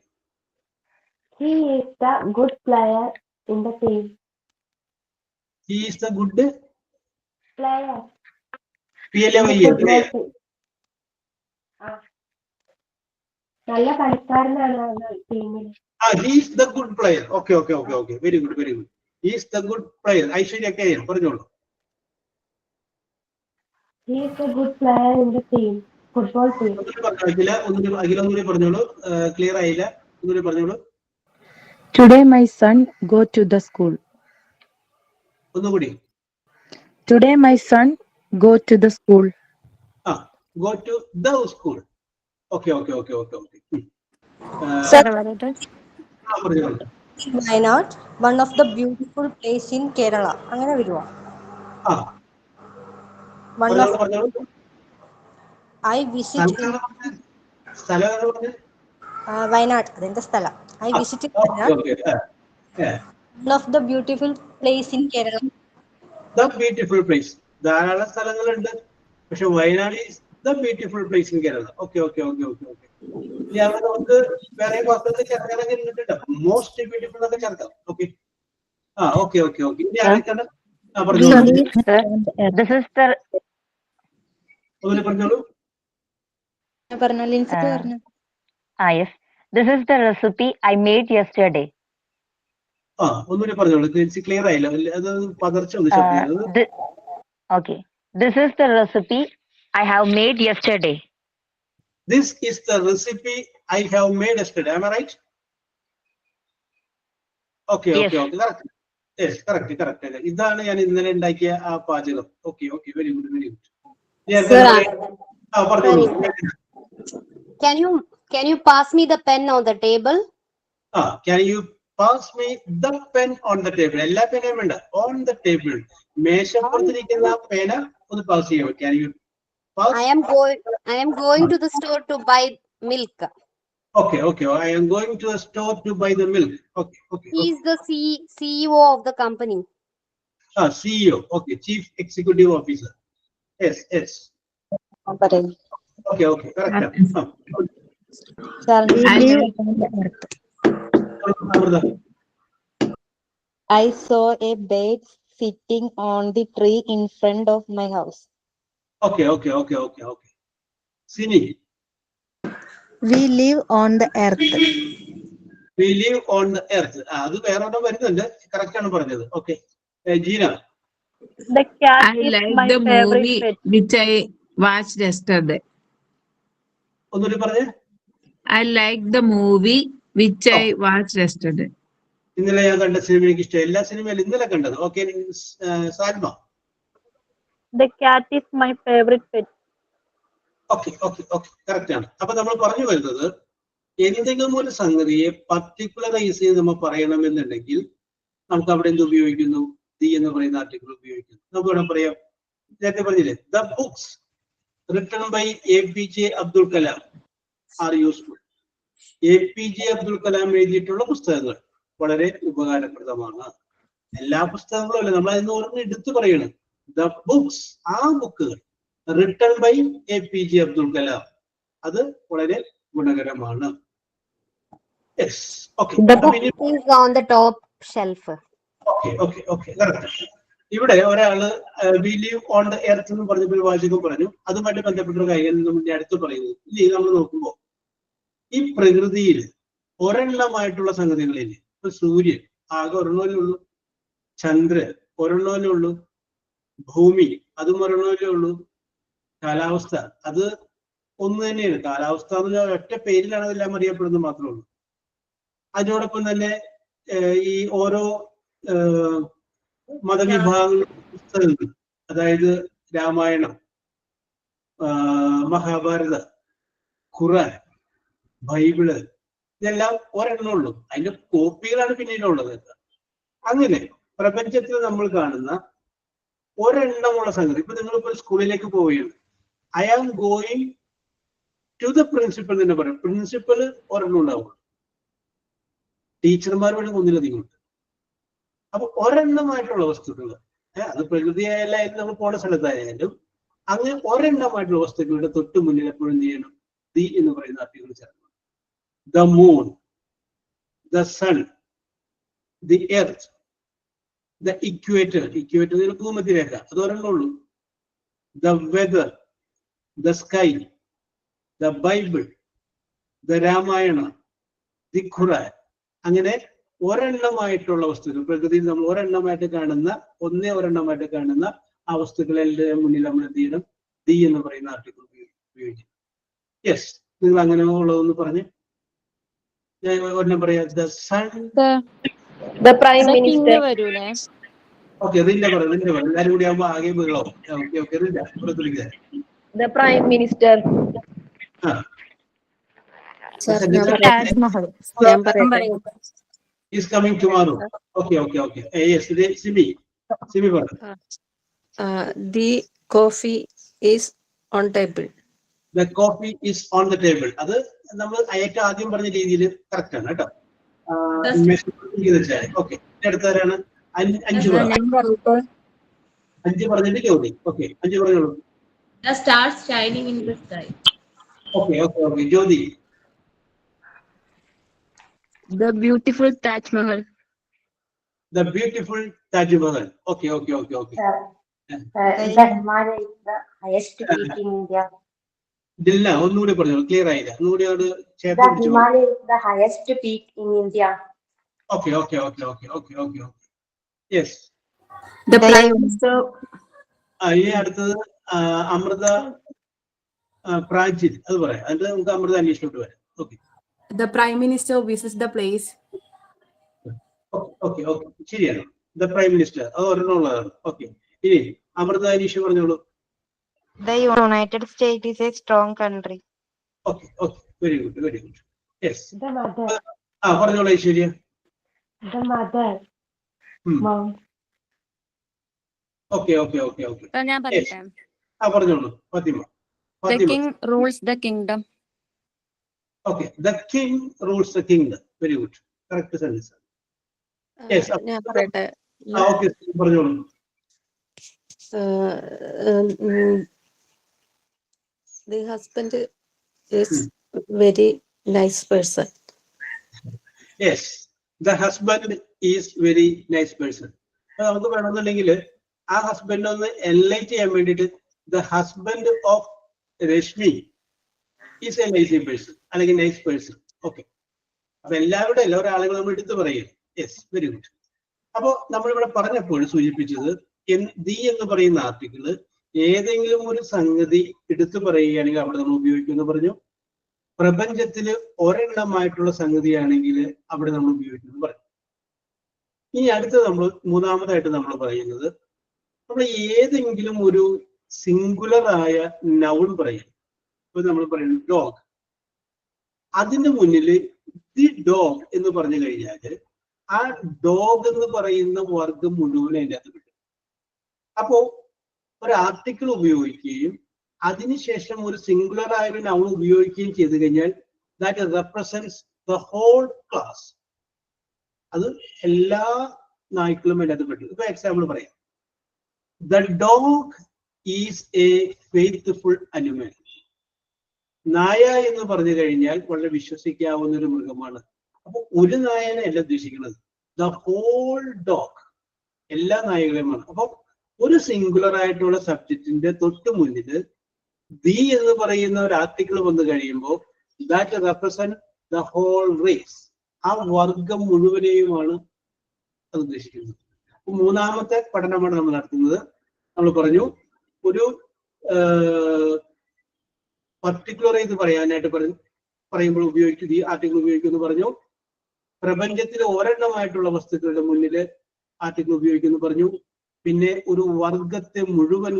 He is the good player in the team. He is the good Player. PLAY. നല്ല കളിക്കാരനാണ് ടീമിൽ. He is the good player. Okay, okay, okay, okay. Very good, very good. He is the good player. Aishwarya K പറഞ്ഞോളൂ. He is a good player in the team. Football team. ഒന്നുകൂടി പറഞ്ഞോളൂ, clear ആയില്ല, ഒന്നുകൂടി പറഞ്ഞോളൂ. Today my son go to the school. ഒന്നുകൂടി. Today my son go to the school. Go to the school. Okay, okay, okay, okay, okay. Sir. പറഞ്ഞോളൂ. Wayanad, one of the beautiful place in Kerala. അങ്ങനെ വരുവാ. ആ One of പറഞ്ഞോളൂ. I visit in സ്ഥലം ഏതാ പറഞ്ഞത്? Wayanad. അതെന്റെ സ്ഥലം. I visited Wayanad. One of the beautiful place in Kerala. The beautiful place. ധാരാളം സ്ഥലങ്ങളുണ്ട്, പക്ഷെ Wayanad is the beautiful place in Kerala. Okay okay okay okay okay. ഇനി അവിടെ നമുക്ക് വേറെ വാക്കുകൾ ചേർക്കാനൊക്കെ ഇരുന്നിട്ടുണ്ട്. മോസ്റ്റ് ബ്യൂട്ടിഫുൾ ഒക്കെ ചേർക്കാം. ഓക്കെ. ആ ഓക്കെ ഓക്കെ ഓക്കെ. ഇനി ആരൊക്കെയാണ്? പറഞ്ഞോളൂ. Yes. This is the recipe I made yesterday. ആ ഒന്നുകൂടി പറഞ്ഞോളൂ. ക്ലിയർ ആയില്ല, അത് പതർച്ച ഒന്ന് ശബ്ദം. Okay. This is the recipe I have made yesterday. This is the recipe I have made yesterday. Am I right? Okay, Yes. okay, okay. Correct. Yes, correct, correct. ഇതാണ് ഞാൻ ഇന്നലെ ഉണ്ടാക്കിയ ആ പാചകം. Okay okay, very good very good. പറഞ്ഞോളൂ. Can you pass me the pen on the table? Can you pass me the pen on the table? എല്ലാ പേനയും വേണ്ട, on the table. മേശപ്പുറത്തിരിക്കുന്ന പേന ഒന്ന് പാസ് ചെയ്യാമോ? Can you pass? I am going to the store to buy milk. Okay, okay. I am going to the store to buy the milk. Okay, okay. He is the CEO of the company. CEO. Okay, Chief Executive Officer. Yes, yes. Okay, okay. Correct. I saw a bird sitting on the tree in front of my house. Okay, okay, okay, okay, okay. Sini. We live on the earth. We live on the earth. അത് വേറെ ഒന്നും വരുന്നുണ്ട്. Correct ആണ് പറഞ്ഞത്. Okay. Jeena. The cat I is like my the favorite movie pet. which I watched yesterday. ഒന്നുകൂടി പറഞ്ഞേ. I like the movie which I watched yesterday. ഇന്നലെ ഞാൻ കണ്ട സിനിമ എനിക്ക് ഇഷ്ടം. എല്ലാ സിനിമയിലും ഇന്നലെ കണ്ടത്. Okay. Salma. The cat is my favorite pet. Okay okay okay, correct ആണ്. അപ്പൊ നമ്മൾ പറഞ്ഞു വരുന്നത്, എന്തെങ്കിലും ഒരു സംഗതിയെ പർട്ടിക്കുലറൈസ് ചെയ്ത് നമ്മൾ പറയണമെന്നുണ്ടെങ്കിൽ നമുക്ക് അവിടെ എന്ത് ഉപയോഗിക്കുന്നു? ദി എന്ന് പറയുന്ന ആർട്ടിക്കിൾ ഉപയോഗിക്കുന്നു. നമുക്ക് വേണം പറയാം, നേരത്തെ പറഞ്ഞില്ലേ, the books written by APJ Abdul Kalam are useful. APJ Abdul Kalam എഴുതിയിട്ടുള്ള പുസ്തകങ്ങൾ വളരെ ഉപകാരപ്രദമാണ്. എല്ലാ പുസ്തകങ്ങളും അല്ല, നമ്മൾ അതിന് ഓരോന്ന് എടുത്തു പറയണം. ദ ബുക്സ്, ആ ബുക്കുകൾ written by APJ Abdul Kalam, അത് വളരെ ഗുണകരമാണ്. Yes, okay. The book is on the top shelf. Okay okay okay, correct. ഇവിടെ ഒരാള് we live on the earth എന്ന് പറഞ്ഞപ്പോൾ ഒരു വാചകം പറഞ്ഞു. അതുമായിട്ട് ബന്ധപ്പെട്ട കാര്യം നമ്മൾ അടുത്ത് പറയുന്നത്. ഇനി നമ്മൾ നോക്കുമ്പോൾ ഈ പ്രകൃതിയിൽ ഒരെണ്ണമായിട്ടുള്ള സംഗതികളില്ലേ, ഇപ്പൊ സൂര്യൻ ആകെ ഒരെണ്ണമല്ലേ ഉള്ളൂ, ചന്ദ്രൻ ഒരെണ്ണമല്ലേ ഉള്ളൂ, ഭൂമി അതും ഒരെണ്ണമല്ലേ ഉള്ളൂ, കാലാവസ്ഥ അത് ഒന്ന് തന്നെയാണ്. കാലാവസ്ഥ എന്ന് പറഞ്ഞാൽ ഒറ്റ പേരിലാണ് അതെല്ലാം അറിയപ്പെടുന്നത് മാത്രമേ ഉള്ളൂ. അതിനോടൊപ്പം തന്നെ ഈ ഓരോ മതവിഭാഗങ്ങളുടെ പുസ്തകങ്ങൾ, അതായത് രാമായണം, മഹാഭാരത, ഖുർആൻ, ബൈബിള്, ഇതെല്ലാം ഒരെണ്ണമുള്ളൂ. അതിന്റെ കോപ്പികളാണ് പിന്നീടുള്ളത്. അങ്ങനെ പ്രപഞ്ചത്തിൽ നമ്മൾ കാണുന്ന ഒരെണ്ണമുള്ള സംഗതി, ഇപ്പൊ നിങ്ങളിപ്പോൾ സ്കൂളിലേക്ക് പോവുകയാണ്, I am going to the principal തന്നെ പറയും. പ്രിൻസിപ്പൽ ഒരെണ്ണം ഉണ്ടാവുള്ളൂ, ടീച്ചർമാർ വേണമെങ്കിൽ ഒന്നിലധികം ഉണ്ട്. അപ്പൊ ഒരെണ്ണമായിട്ടുള്ള വസ്തുക്കൾ, അത് പ്രകൃതിയായാലും നമ്മൾ പോണ സ്ഥലത്തായാലും അങ്ങനെ ഒരെണ്ണമായിട്ടുള്ള വസ്തുക്കളുടെ തൊട്ട് മുന്നിൽ എപ്പോഴും എന്ത് ചെയ്യണം? ദി എന്ന് പറയുന്ന ആർട്ടിക്കിൾ ചേർക്കണം. The moon, the sun, the earth, the equator, equator ഭൂമധ്യരേഖ, അത് ഒരെണ്ണമുള്ളൂ. The weather, the sky, the Bible, the Ramayana, the Quran. അങ്ങനെ ഒരെണ്ണമായിട്ടുള്ള വസ്തുക്കൾ, പ്രകൃതിയിൽ നമ്മൾ ഒരെണ്ണമായിട്ട് കാണുന്ന ആ വസ്തുക്കളുടെ മുന്നിൽ നമ്മൾ എന്ത് ചെയ്യണം? ദി എന്ന് പറയുന്ന ആർട്ടിക്കിൾ ഉപയോഗിക്കും. യെസ്, നിങ്ങൾ അങ്ങനെ ഉള്ളതൊന്ന് പറഞ്ഞ്. ഞാൻ ഒരെണ്ണം പറയാം. The sun, The Prime Minister. Okay, Rilla പറയാം, റില്ല പറയാം. എല്ലാവരും കൂടി ആകുമ്പോൾ ആകെ വീളോ. ഓക്കെ ഓക്കെ, റില്ല പുറത്തുവിളിക്കുക. The Prime Minister. ആ താജ്മഹൽ. ഞാൻ പറയാം. Is coming tomorrow. Okay. Yes, Simi. The coffee is on table. The coffee is on the table. അത് നമ്മൾ ഏറ്റവും ആദ്യം പറഞ്ഞ രീതിയിൽ കറക്റ്റ് ആണ് കേട്ടോ. ഓക്കെ, അടുത്തവരാണ് 5 പറഞ്ഞിട്ട് ജ്യോതി. ഓക്കെ, 5 പറഞ്ഞോളൂ. The stars shining in the sky. Okay Jyothi. The beautiful Taj Mahal. The beautiful Taj Mahal. Okay. The Himalaya is the highest peak in India. ഇല്ല, ഒന്നുകൂടി പറഞ്ഞോളൂ, ക്ലിയർ ആയില്ല. ഒന്നുകൂടി അത് The Himalaya is the highest peak in India. Okay. Yes. The Prime Minister. ഇനി അടുത്തത് അമൃത പ്രാചീൻ, അത് പറയാം. അതിന് നമുക്ക് അമൃത അന്വേഷിച്ചോട്ട് വരാം. Okay. The Prime Minister visits the place. Okay ശരിയാണ്. ദ പ്രൈം മിനിസ്റ്റർ, അത് ഒരെണ്ണമുള്ളതാണ്. ഓക്കെ, ഇനി അമൃത അനീഷ് പറഞ്ഞോളൂ. The United States is a strong country. Okay very good. Yes. The mother. പറഞ്ഞോളൂ Aishwarya. The mother. Mom. Okay. ഞാൻ പറയട്ടെ. പറഞ്ഞോളൂ Fathima. The king rules the kingdom. Okay, the king rules the kingdom. Very good. Correct sentence. Yes. ഞാൻ പറയട്ടെ. Okay, പറഞ്ഞോളൂ. The husband is very nice person. Yes, the husband is very nice person. നമുക്ക് വേണമെന്നുണ്ടെങ്കിൽ ആ husband ഒന്ന് Enlight ചെയ്യാൻ വേണ്ടിയിട്ട് the husband of Rashmi is a lazy person അല്ലെങ്കിൽ നൈസ് പേഴ്സൺ. ഓക്കെ, അപ്പൊ എല്ലാവരുടെ ആളുകൾ നമ്മൾ എടുത്തു പറയുക. Yes, very good. അപ്പോ നമ്മളിവിടെ പറഞ്ഞപ്പോൾ സൂചിപ്പിച്ചത് ദി എന്ന് പറയുന്ന ആർട്ടിക്കിള് ഏതെങ്കിലും ഒരു സംഗതി എടുത്തു പറയുകയാണെങ്കിൽ അവിടെ നമ്മൾ ഉപയോഗിക്കുമെന്ന് പറഞ്ഞു. പ്രപഞ്ചത്തില് ഒരെണ്ണമായിട്ടുള്ള സംഗതിയാണെങ്കിൽ അവിടെ നമ്മൾ ഉപയോഗിക്കുമെന്ന് പറഞ്ഞു. ഇനി അടുത്തത് മൂന്നാമതായിട്ട് നമ്മൾ പറയുന്നത്, നമ്മൾ ഏതെങ്കിലും ഒരു സിംഗുലർ ആയ നൗൺ പറയും. ഇപ്പൊ നമ്മൾ പറയുന്നത് ഡോഗ്, അതിന്റെ മുന്നിൽ ദി ഡോഗ് എന്ന് പറഞ്ഞു കഴിഞ്ഞാൽ ആ ഡോഗ് എന്ന് പറയുന്ന വർഗം മുഴുവൻ അതിൻ്റെ അകത്ത് കിട്ടും. അപ്പോ ഒരു ആർട്ടിക്കിൾ ഉപയോഗിക്കുകയും അതിനുശേഷം ഒരു സിംഗുലർ ആയ ഒരു നൗൺ ഉപയോഗിക്കുകയും ചെയ്തു കഴിഞ്ഞാൽ that represents the whole class. അത് എല്ലാ നായ്ക്കളും അതിൻ്റെ അകത്ത് കിട്ടും. ഇപ്പൊ എക്സാമ്പിൾ പറയാം. The dog is a faithful animal. നായ എന്ന് പറഞ്ഞു കഴിഞ്ഞാൽ വളരെ വിശ്വസിക്കാവുന്ന ഒരു മൃഗമാണ്. അപ്പൊ ഒരു നായനെ അല്ല ഉദ്ദേശിക്കുന്നത്, ദ ഹോൾ ഡോഗ്, എല്ലാ നായകളെയുമാണ്. അപ്പൊ ഒരു സിംഗുലർ ആയിട്ടുള്ള സബ്ജക്റ്റിന്റെ തൊട്ട് മുന്നിൽ ദി എന്ന് പറയുന്ന ഒരു ആർട്ടിക്കിൾ വന്നു കഴിയുമ്പോൾ that represent the whole race, ആ വർഗം മുഴുവനെയുമാണ് അത് ഉദ്ദേശിക്കുന്നത്. അപ്പൊ മൂന്നാമത്തെ പഠനമാണ് നമ്മൾ നടത്തുന്നത്. നമ്മൾ പറഞ്ഞു ഒരു പർട്ടിക്കുലർ ഇത് പറയാനായിട്ട് പറയുമ്പോൾ ഉപയോഗിക്കും, ഈ ആർട്ടിക്കിൾ ഉപയോഗിക്കുമെന്ന് പറഞ്ഞു. പ്രപഞ്ചത്തിലെ ഒരെണ്ണമായിട്ടുള്ള വസ്തുക്കളുടെ മുന്നിൽ ആർട്ടിക്കിൾ ഉപയോഗിക്കുമെന്ന് പറഞ്ഞു. പിന്നെ ഒരു വർഗത്തെ മുഴുവൻ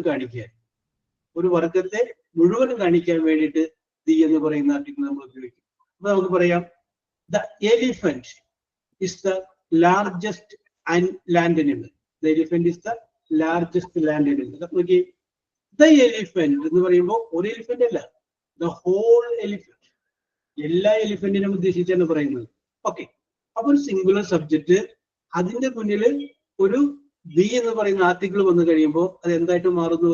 കാണിക്കാൻ വേണ്ടിയിട്ട് ദി എന്ന് പറയുന്ന ആർട്ടിക്കിൾ നമ്മൾ ഉപയോഗിക്കും. അപ്പൊ നമുക്ക് പറയാം the elephant is the largest land animal. The elephant is the largest land animal. നോക്കി, ദ എലിഫന്റ് എന്ന് പറയുമ്പോൾ ഒരു എലിഫന്റ് അല്ല, ദ ഹോൾ എലിഫന്റ്, എല്ലാ എലിഫന്റിനും ഉദ്ദേശിച്ചാണ് പറയുന്നത്. ഓക്കെ, അപ്പൊ ഒരു സിംഗുലർ സബ്ജക്റ്റ് അതിന്റെ മുന്നിൽ ഒരു ദി എന്ന് പറയുന്ന ആർട്ടിക്കിൾ വന്നു കഴിയുമ്പോൾ അത് എന്തായിട്ട് മാറുന്നു?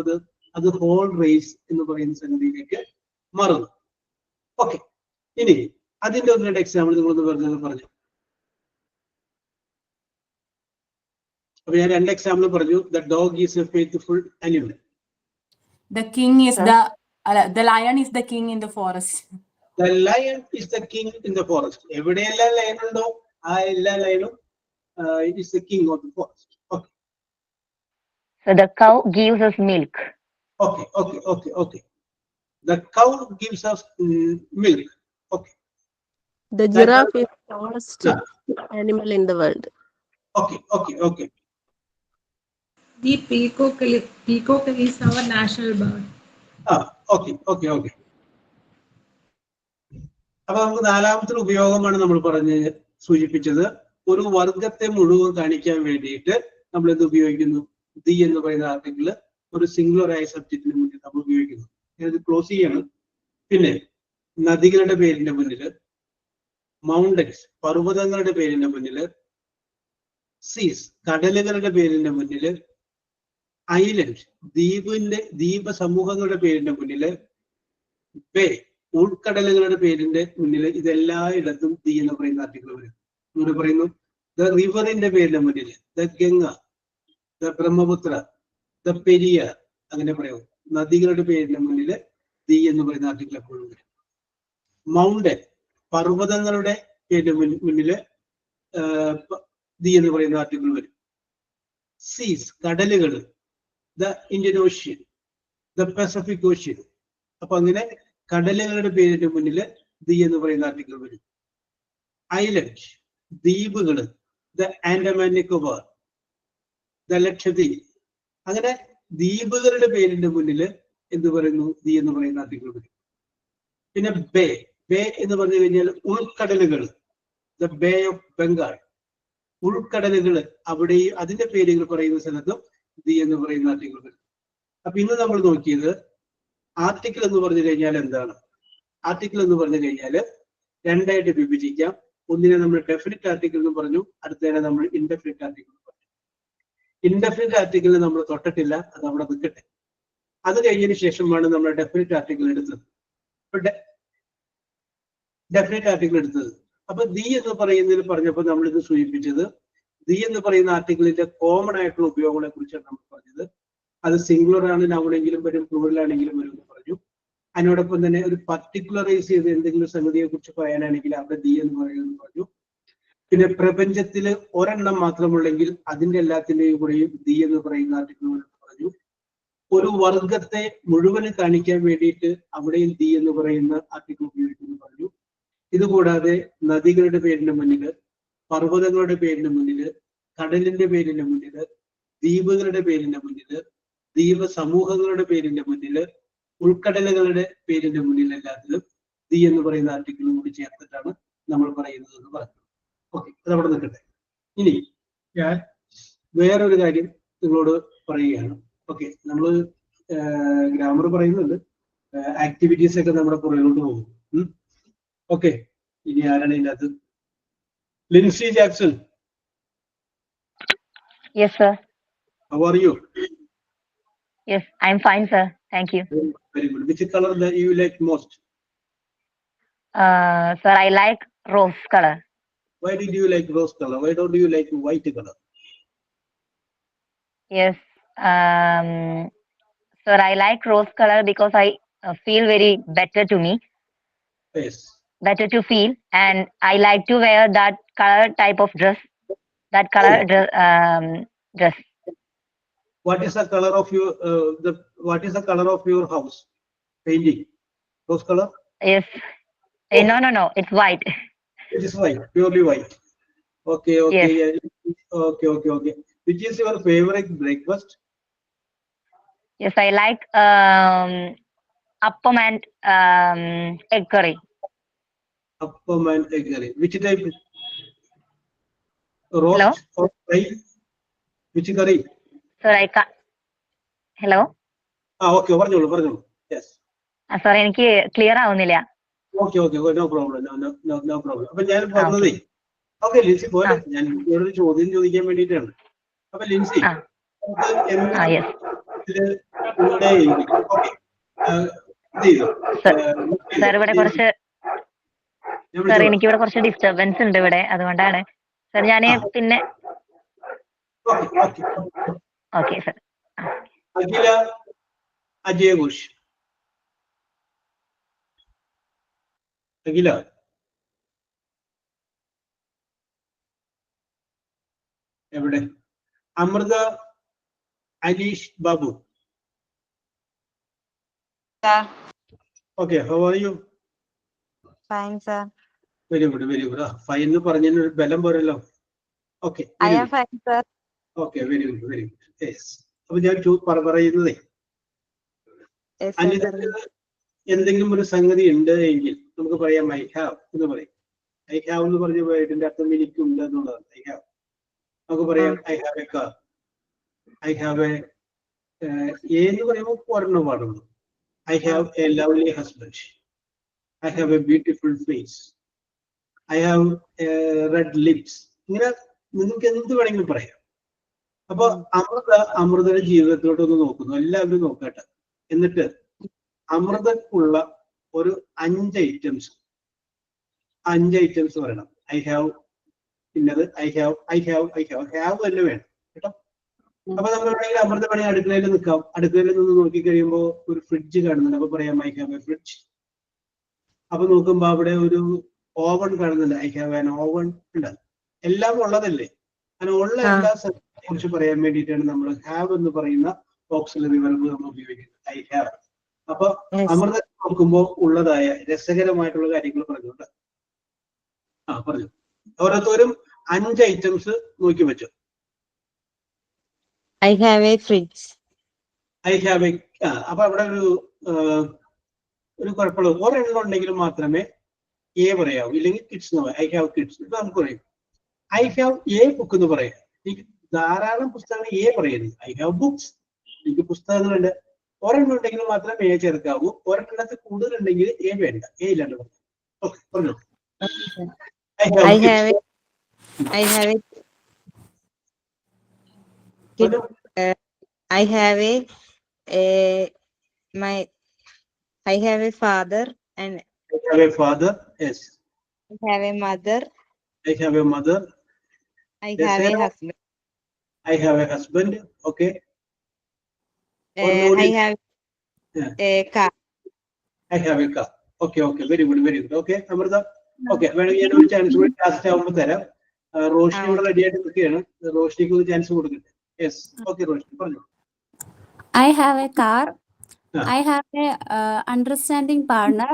അത് ഹോൾ റേസ് എന്ന് പറയുന്ന സംഗതിയിലേക്ക് മാറുന്നു. ഓക്കെ, ഇനി അതിന്റെ ഒന്ന് രണ്ട് എക്സാമ്പിൾ നിങ്ങളൊന്ന് പറഞ്ഞു. അപ്പൊ ഞാൻ രണ്ട് എക്സാമ്പിൾ പറഞ്ഞു. The dog is a faithful animal. The king is the lion is the king in the forest. The lion is the king in the forest. എവിടെയെല്ലാം ലയൺ ഉണ്ടോ ആ എല്ലാ ലയനും is the king of the forest. Okay. So the cow gives us milk. Okay. The cow gives us milk. Okay. The giraffe is the tallest animal in the world. Okay. The peacock is our national bird. Okay. അപ്പൊ നമുക്ക് നാലാമത്തെ ഉപയോഗമാണ് നമ്മൾ സൂചിപ്പിച്ചത്. ഒരു വർഗത്തെ മുഴുവൻ കാണിക്കാൻ വേണ്ടിയിട്ട് നമ്മൾ എന്ത് ഉപയോഗിക്കുന്നു? ദി എന്ന് പറയുന്ന ആർട്ടിക്കിൾ ഒരു സിംഗുലർ ആയ സബ്ജക്റ്റിന് മുന്നിൽ നമ്മൾ ഉപയോഗിക്കുന്നു. ഞാനിത് ക്ലോസ് ചെയ്യാണ്. പിന്നെ നദികളുടെ പേരിന്റെ മുന്നില്, മൗണ്ടൻസ് പർവ്വതങ്ങളുടെ പേരിന്റെ മുന്നില്, സീസ് കടലുകളുടെ പേരിന്റെ മുന്നില്, ഐലൻഡ് ദ്വീപ സമൂഹങ്ങളുടെ പേരിന്റെ മുന്നില്, ബേ ഉൾക്കടലുകളുടെ പേരിന്റെ മുന്നിൽ, ഇതെല്ലായിടത്തും ദി എന്ന് പറയുന്ന ആർട്ടിക്കിൾ വരും. ഇവിടെ പറയുന്നു ദ റിവറിന്റെ പേരിന്റെ മുന്നിൽ the Ganga, the Brahmaputra, the Periyar, അങ്ങനെ പറയും. നദികളുടെ പേരിന്റെ മുന്നിൽ ദി എന്ന് പറയുന്ന ആർട്ടിക്കിൾ എപ്പോഴും വരും. മൗണ്ടൻ പർവ്വതങ്ങളുടെ പേരിന്റെ മുന്നില് ദി എന്ന് പറയുന്ന ആർട്ടിക്കിൾ വരും. സീസ് കടലുകൾ, the Indian ocean, the Pacific ocean. അപ്പൊ അങ്ങനെ കടലുകളുടെ പേരിന്റെ മുന്നിൽ ദി എന്ന് പറയുന്ന ആർട്ടിക്കിൾ വരും. ഐലൻഡ് ദ്വീപുകൾ, ദ ആൻഡമാൻ നിക്കോബാർ, ദ ലക്ഷദ്വീപ്. അങ്ങനെ ദ്വീപുകളുടെ പേരിന്റെ മുന്നിൽ എന്ത് പറയുന്നു? ദി എന്ന് പറയുന്ന ആർട്ടിക്കിൾ വരും. പിന്നെ ബേ എന്ന് പറഞ്ഞു കഴിഞ്ഞാൽ ഉൾക്കടലുകൾ, ദ ബേ ഓഫ് ബംഗാൾ. ഉൾക്കടലുകൾ അവിടെ അതിന്റെ പേരുകൾ പറയുന്ന സ്ഥലത്തും ദി എന്ന് പറയുന്ന ആർട്ടിക്കിൾ വരും. അപ്പൊ ഇന്ന് നമ്മൾ നോക്കിയത് ആർട്ടിക്കിൾ എന്ന് പറഞ്ഞു കഴിഞ്ഞാൽ എന്താണ്? ആർട്ടിക്കിൾ എന്ന് പറഞ്ഞു കഴിഞ്ഞാൽ രണ്ടായിട്ട് വിഭജിക്കാം. ഒന്നിനെ നമ്മൾ ഡെഫിനിറ്റ് ആർട്ടിക്കിൾ എന്ന് പറഞ്ഞു, അടുത്തതിനെ നമ്മൾ ഇൻഡെഫിനിറ്റ് ആർട്ടിക്കിൾ എന്ന് പറഞ്ഞു. ഇൻഡെഫിനിറ്റ് ആർട്ടിക്കിളിൽ നമ്മൾ തൊട്ടിട്ടില്ല, അത് അവിടെ നിൽക്കട്ടെ. അത് കഴിഞ്ഞതിന് ശേഷമാണ് നമ്മൾ ഡെഫിനിറ്റ് ആർട്ടിക്കിൾ എടുത്തത്. ഡെഫിനിറ്റ് ആർട്ടിക്കിൾ എടുത്തത്. അപ്പൊ ദി എന്ന് പറയുന്നതിൽ പറഞ്ഞപ്പോൾ നമ്മളിത് സൂചിപ്പിച്ചത് ദി എന്ന് പറയുന്ന ആർട്ടിക്കിളിന്റെ കോമൺ ആയിട്ടുള്ള ഉപയോഗങ്ങളെ കുറിച്ചാണ് നമ്മൾ പറഞ്ഞത്. അത് സിംഗുലർ ആണ്, നൗണെങ്കിലും വരും, പ്ലൂറൽ ആണെങ്കിലും വരും എന്ന് പറഞ്ഞു. അതിനോടൊപ്പം തന്നെ ഒരു പർട്ടിക്കുലറൈസ് ചെയ്ത് എന്തെങ്കിലും സംഗതിയെ കുറിച്ച് പറയാനാണെങ്കിൽ അവിടെ ദി എന്ന് പറയുമെന്ന് പറഞ്ഞു. പിന്നെ പ്രപഞ്ചത്തിൽ ഒരെണ്ണം മാത്രമുള്ളെങ്കിൽ അതിന്റെ എല്ലാത്തിന്റെയും കൂടെയും ദി എന്ന് പറയുന്ന ആർട്ടിക്കിൾ പറഞ്ഞു. ഒരു വർഗത്തെ മുഴുവനും കാണിക്കാൻ വേണ്ടിയിട്ട് അവിടെയും ദി എന്ന് പറയുന്ന ആർട്ടിക്കിൾ ഉപയോഗിക്കുന്നു പറഞ്ഞു. ഇതുകൂടാതെ നദികളുടെ പേരിന്റെ മുന്നില്, പർവ്വതങ്ങളുടെ പേരിന്റെ മുന്നില്, കടലിന്റെ പേരിന്റെ മുന്നില്, ദ്വീപുകളുടെ പേരിന്റെ മുന്നില്, ദ്വീപ സമൂഹങ്ങളുടെ പേരിന്റെ മുന്നില്, ഉൾക്കടലുകളുടെ പേരിന്റെ മുന്നിൽ എല്ലാത്തിലും ദി എന്ന് പറയുന്ന ആർട്ടിക്കിളും കൂടി ചേർത്തിട്ടാണ് നമ്മൾ പറയുന്നത് എന്ന് പറഞ്ഞു. ഓക്കെ, അതവിടെ നിൽക്കട്ടെ. ഇനി ഞാൻ വേറൊരു കാര്യം നിങ്ങളോട് പറയുകയാണ്. ഓക്കെ, നമ്മൾ ഗ്രാമർ പറയുന്നുണ്ട്, ആക്ടിവിറ്റീസ് ഒക്കെ നമ്മുടെ പുറകിലോട്ട് പോകും. ഓക്കെ, ഇനി ആരാണ് ഇതിനകത്ത്? Lincy Jackson. Yes, sir. How are you? Yes, I'm fine, sir. Thank you. Very good. Which color that you like most? Sir, I like rose color. Why did you like rose color? Why don't you like white color? Yes, sir, I like rose color because I feel very better to me. Yes. Better to feel, and I like to wear that color type of dress. That color dress. What is the color of your what is the color of your house painting? Rose color? Yes. No. It's white. It is white, purely white. Okay. Yes. Yeah. Okay. Which is your favorite breakfast? Yes, I like appam and egg curry. Appam and egg curry. Which type? Roast. Hello? Or fry? Which curry? Sir, I can't. Hello? Okay, പറഞ്ഞോളൂ. Yes. Sorry, എനിക്ക് clear ആവുന്നില്ല. Okay, no problem. No problem. അപ്പൊ ഞാൻ പറഞ്ഞതേ, okay Lincy പോലെ ഞാൻ ഒരു ചോദ്യം ചോദിക്കാൻ വേണ്ടിയിട്ടാണ്. അപ്പൊ ലിൻസി, സാർ ഇവിടെ കുറച്ച് സാർ എനിക്കിവിടെ കുറച്ച് ഡിസ്റ്റർബൻസ് ഉണ്ട് ഇവിടെ, അതുകൊണ്ടാണ് സാർ ഞാൻ പിന്നെ ഓക്കെ സാർ. അഖില അജയ ഘോഷ്. അഖില, എവിടെ? Amrita Aneesh Babu. Okay, how are you? Fine, sir. Very good. Fine എന്ന് പറഞ്ഞതിന് ഒരു ബലം പോരല്ലോ. Okay. I am fine, sir. Okay, very good. Yes. അപ്പൊ ഞാൻ പറയുന്നതേ, എന്തെങ്കിലും ഒരു സംഗതി ഉണ്ട് എങ്കിൽ നമുക്ക് പറയാം ഐ ഹാവ് എന്ന് പറയും. ഐ ഹാവ് എന്ന് പറഞ്ഞ വേർഡിന്റെ അർത്ഥം എനിക്കുണ്ട് എന്നുള്ളതാണ്. ഐ ഹാവ് നമുക്ക് പറയാം I have a car, I have a എന്ന് പറയുമ്പോൾ ഒരെണ്ണം പാടുള്ളൂ. I have a lovely husband, I have a beautiful face, I have red lips. ഇങ്ങനെ നിങ്ങൾക്ക് എന്ത് വേണമെങ്കിലും പറയാം. അപ്പൊ അമൃതയുടെ ജീവിതത്തിലോട്ടൊന്ന് നോക്കുന്നു, എല്ലാവരും നോക്കട്ടെ. എന്നിട്ട് അമൃതക്കുള്ള ഒരു 5 ഐറ്റംസ് പറയണം. ഐ ഹാവ് പിന്നത് ഐ ഹാവ് തന്നെ വേണം കേട്ടോ. അപ്പൊ നമ്മൾ എവിടെയെങ്കിലും അമൃത പണി അടുക്കളയിൽ നിൽക്കാം. അടുക്കളയിൽ നിന്ന് നോക്കി കഴിയുമ്പോൾ ഒരു ഫ്രിഡ്ജ് കാണുന്നുണ്ട്, അപ്പൊ പറയാം ഐ ഹാവ് എ ഫ്രിഡ്ജ്. അപ്പൊ നോക്കുമ്പോ അവിടെ ഒരു ഓവൺ കാണുന്നുണ്ട്, ഐ ഹാവ് ആൻ ഓവൺ ഉണ്ട്. എല്ലാം ഉള്ളതല്ലേ, അങ്ങനെ ഉള്ള എല്ലാ സ്ഥലത്തെ കുറിച്ച് പറയാൻ വേണ്ടിയിട്ടാണ് നമ്മൾ ഹാവ് എന്ന് പറയുന്ന ഓക്സിലറി വെർബ് നമ്മൾ ഉപയോഗിക്കുന്നത്, ഐ ഹാവ്. അപ്പൊ അമൃത നോക്കുമ്പോൾ ഉള്ളതായ രസകരമായിട്ടുള്ള കാര്യങ്ങൾ പറഞ്ഞുകൊണ്ട് പറഞ്ഞു. ഓരോരുത്തരും 5 ഐറ്റംസ് നോക്കി വെച്ചു. I have a fridge. I have A. അപ്പൊ അവിടെ ഒരു കുഴപ്പമുള്ളൂ, ഒരെണ്ണം ഉണ്ടെങ്കിലും മാത്രമേ എ പറയാവൂ, ഇല്ലെങ്കിൽ കിഡ്സ് എന്ന് പറയാം. I have kids. ഇപ്പൊ നമുക്ക് പറയും ഐ ഹാവ് എ ബുക്ക് എന്ന് പറയാം. എനിക്ക് ധാരാളം പുസ്തകങ്ങൾ എ പറയുന്നത്. ഐ ഹാവ് ബുക്സ്, എനിക്ക് പുസ്തകങ്ങളുണ്ട്. ഒരെണ്ണം ഉണ്ടെങ്കിൽ മാത്രമേ എ ചേർക്കാവൂ, ഒരെണ്ണത്തിൽ കൂടുതലുണ്ടെങ്കിൽ എ വേണ്ട, എ ഇല്ലാണ്ട് പറഞ്ഞു. ഓക്കെ, പറഞ്ഞു. I have a father and I have a father. Yes. I have a mother. I have a mother. I have a husband. I have a husband. Okay. I have a car. I have a car. Okay. Very good. Okay, Amrita. Okay. വേണമെങ്കിൽ ഞാൻ ഒരു chance കൂടി last ആവുമ്പോൾ തരാം. റോഷിനി ഇവിടെ ready ആയിട്ട് നിൽക്കുകയാണ്. റോഷിനിക്ക് ഒരു ചാൻസ് കൊടുക്കട്ടെ. യെസ്. ഓക്കെ റോഷിനി പറഞ്ഞു. I have a car. I have a understanding partner.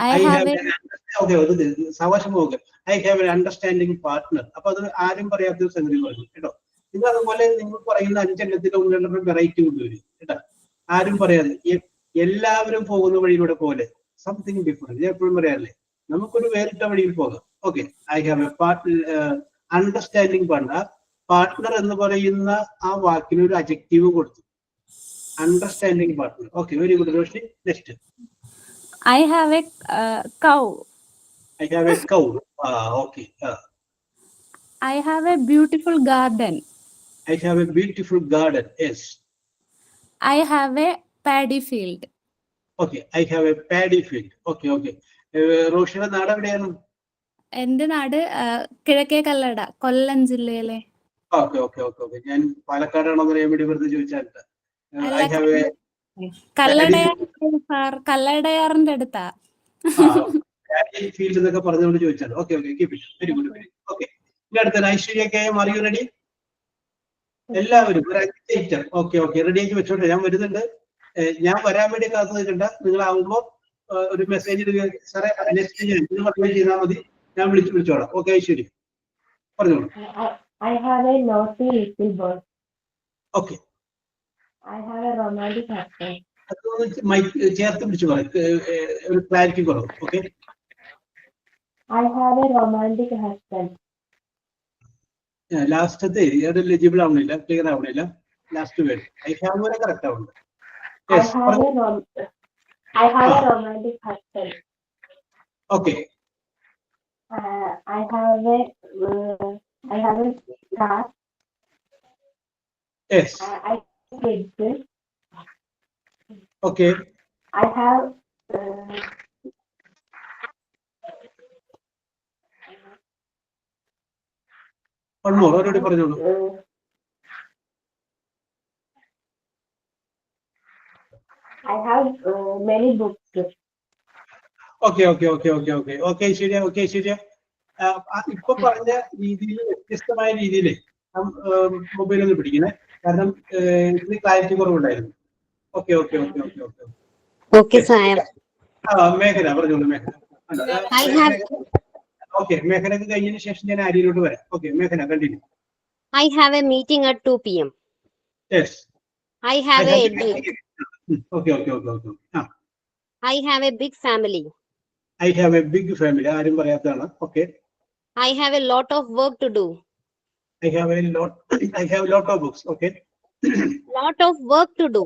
I have a സാവകാശം പോകുക. I have an understanding partner. അപ്പൊ അത് ആരും പറയാത്തൊരു സംഗതി പറഞ്ഞു കേട്ടോ. നിങ്ങൾ അതുപോലെ നിങ്ങൾ പറയുന്ന 5 എണ്ണത്തിന്റെ 1 വെറൈറ്റി കൊണ്ടുവരും കേട്ടോ. ആരും പറയാതെ എല്ലാവരും പോകുന്ന വഴിയിലൂടെ പോലെ സംതിങ് ഡിഫറെന്റ്. ഞാൻ എപ്പോഴും പറയാറില്ലേ, നമുക്കൊരു വേറിട്ട വഴിയിൽ പോകാം. Okay, I have A understanding partner. Partner എന്ന് പറയുന്ന ആ വാക്കിന് ഒരു അഡ്ജക്റ്റീവ് കൊടുത്തു, understanding partner. Okay, very good Roshini. Next. I have a cow. I have a cow. Okay. I have a beautiful garden. I have a beautiful garden. Yes. I have a paddy field. Okay, I have a paddy field. Okay. റോഷിയുടെ നാട് എവിടെയാണ്? എന്റെ നാട് കിഴക്കേ കല്ലട, കൊല്ലം ജില്ലയിലെ. Okay. ഞാൻ പാലക്കാടാണോ അറിയാൻ വേണ്ടി വെറുതെ ചോദിച്ചാൽ. I have a കല്ലടയാറിന്റെ അടുത്താ ഫീൽഡ് എന്നൊക്കെ പറഞ്ഞുകൊണ്ട് ചോദിച്ചാൽ. Okay, keep it. Very good. Okay, ഇനി അടുത്ത ഐശ്വര്യക്കെ ആർ യു റെഡി? എല്ലാവരും ഒരു 5 ഐറ്റം. ഓക്കെ, റെഡി ആക്കി വെച്ചോട്ടെ. ഞാൻ വരുന്നുണ്ട്. ഞാൻ വരാൻ വേണ്ടി കാത്തു നിൽക്കണ്ട. നിങ്ങളാവുമ്പോ ഒരു മെസ്സേജ് ഇടുക, സാറേ നെക്സ്റ്റ് നിങ്ങൾ അപ്ലൈ ചെയ്താൽ മതി, ഞാൻ വിളിച്ചോളാം. ഓക്കെ ഐശ്വര്യ പറഞ്ഞോളൂ. I have a naughty little boy. Okay, I have a romantic husband. Mic ചേർത്ത് പിടിച്ചു പറയും, ഒരു ക്ലാരിറ്റി കുറവ്. Okay, I have a romantic husband. ലാസ്റ്റത്തെ ലെജിബിൾ ആവണില്ല, ക്ലിയർ ആവണില്ല. ലാസ്റ്റ് വേർഡ് ഐ ഹാവ് വരെ കറക്റ്റ് ആവുന്നുണ്ട്. I have a romantic husband. Okay. I have a car. Yes. I have kids. Okay. I have one more. Already പറഞ്ഞോളൂ. I have many books. Okay, ശരിയാ. ഇപ്പൊ പറഞ്ഞ രീതിയിൽ വ്യത്യസ്തമായ രീതിയിൽ മൊബൈൽ ഒന്ന് പിടിക്കണേ, കാരണം ഇതിന് ക്ലാരിറ്റി കുറവുണ്ടായിരുന്നു. ഓക്കെ. മേഘന പറഞ്ഞോളൂ. മേഘനക്ക് കഴിഞ്ഞതിന് ശേഷം ഞാൻ ആര്യയിലോട്ട് വരാം. ഓക്കെ, മേഘന continue. I have a meeting at 2 p.m. Yes. I have a big Okay. I have a big family. I have a big family. ആരും പറയാത്തതാണ്. Okay. I have a lot of work to do. I have lot of books. Okay. Lot of work to do.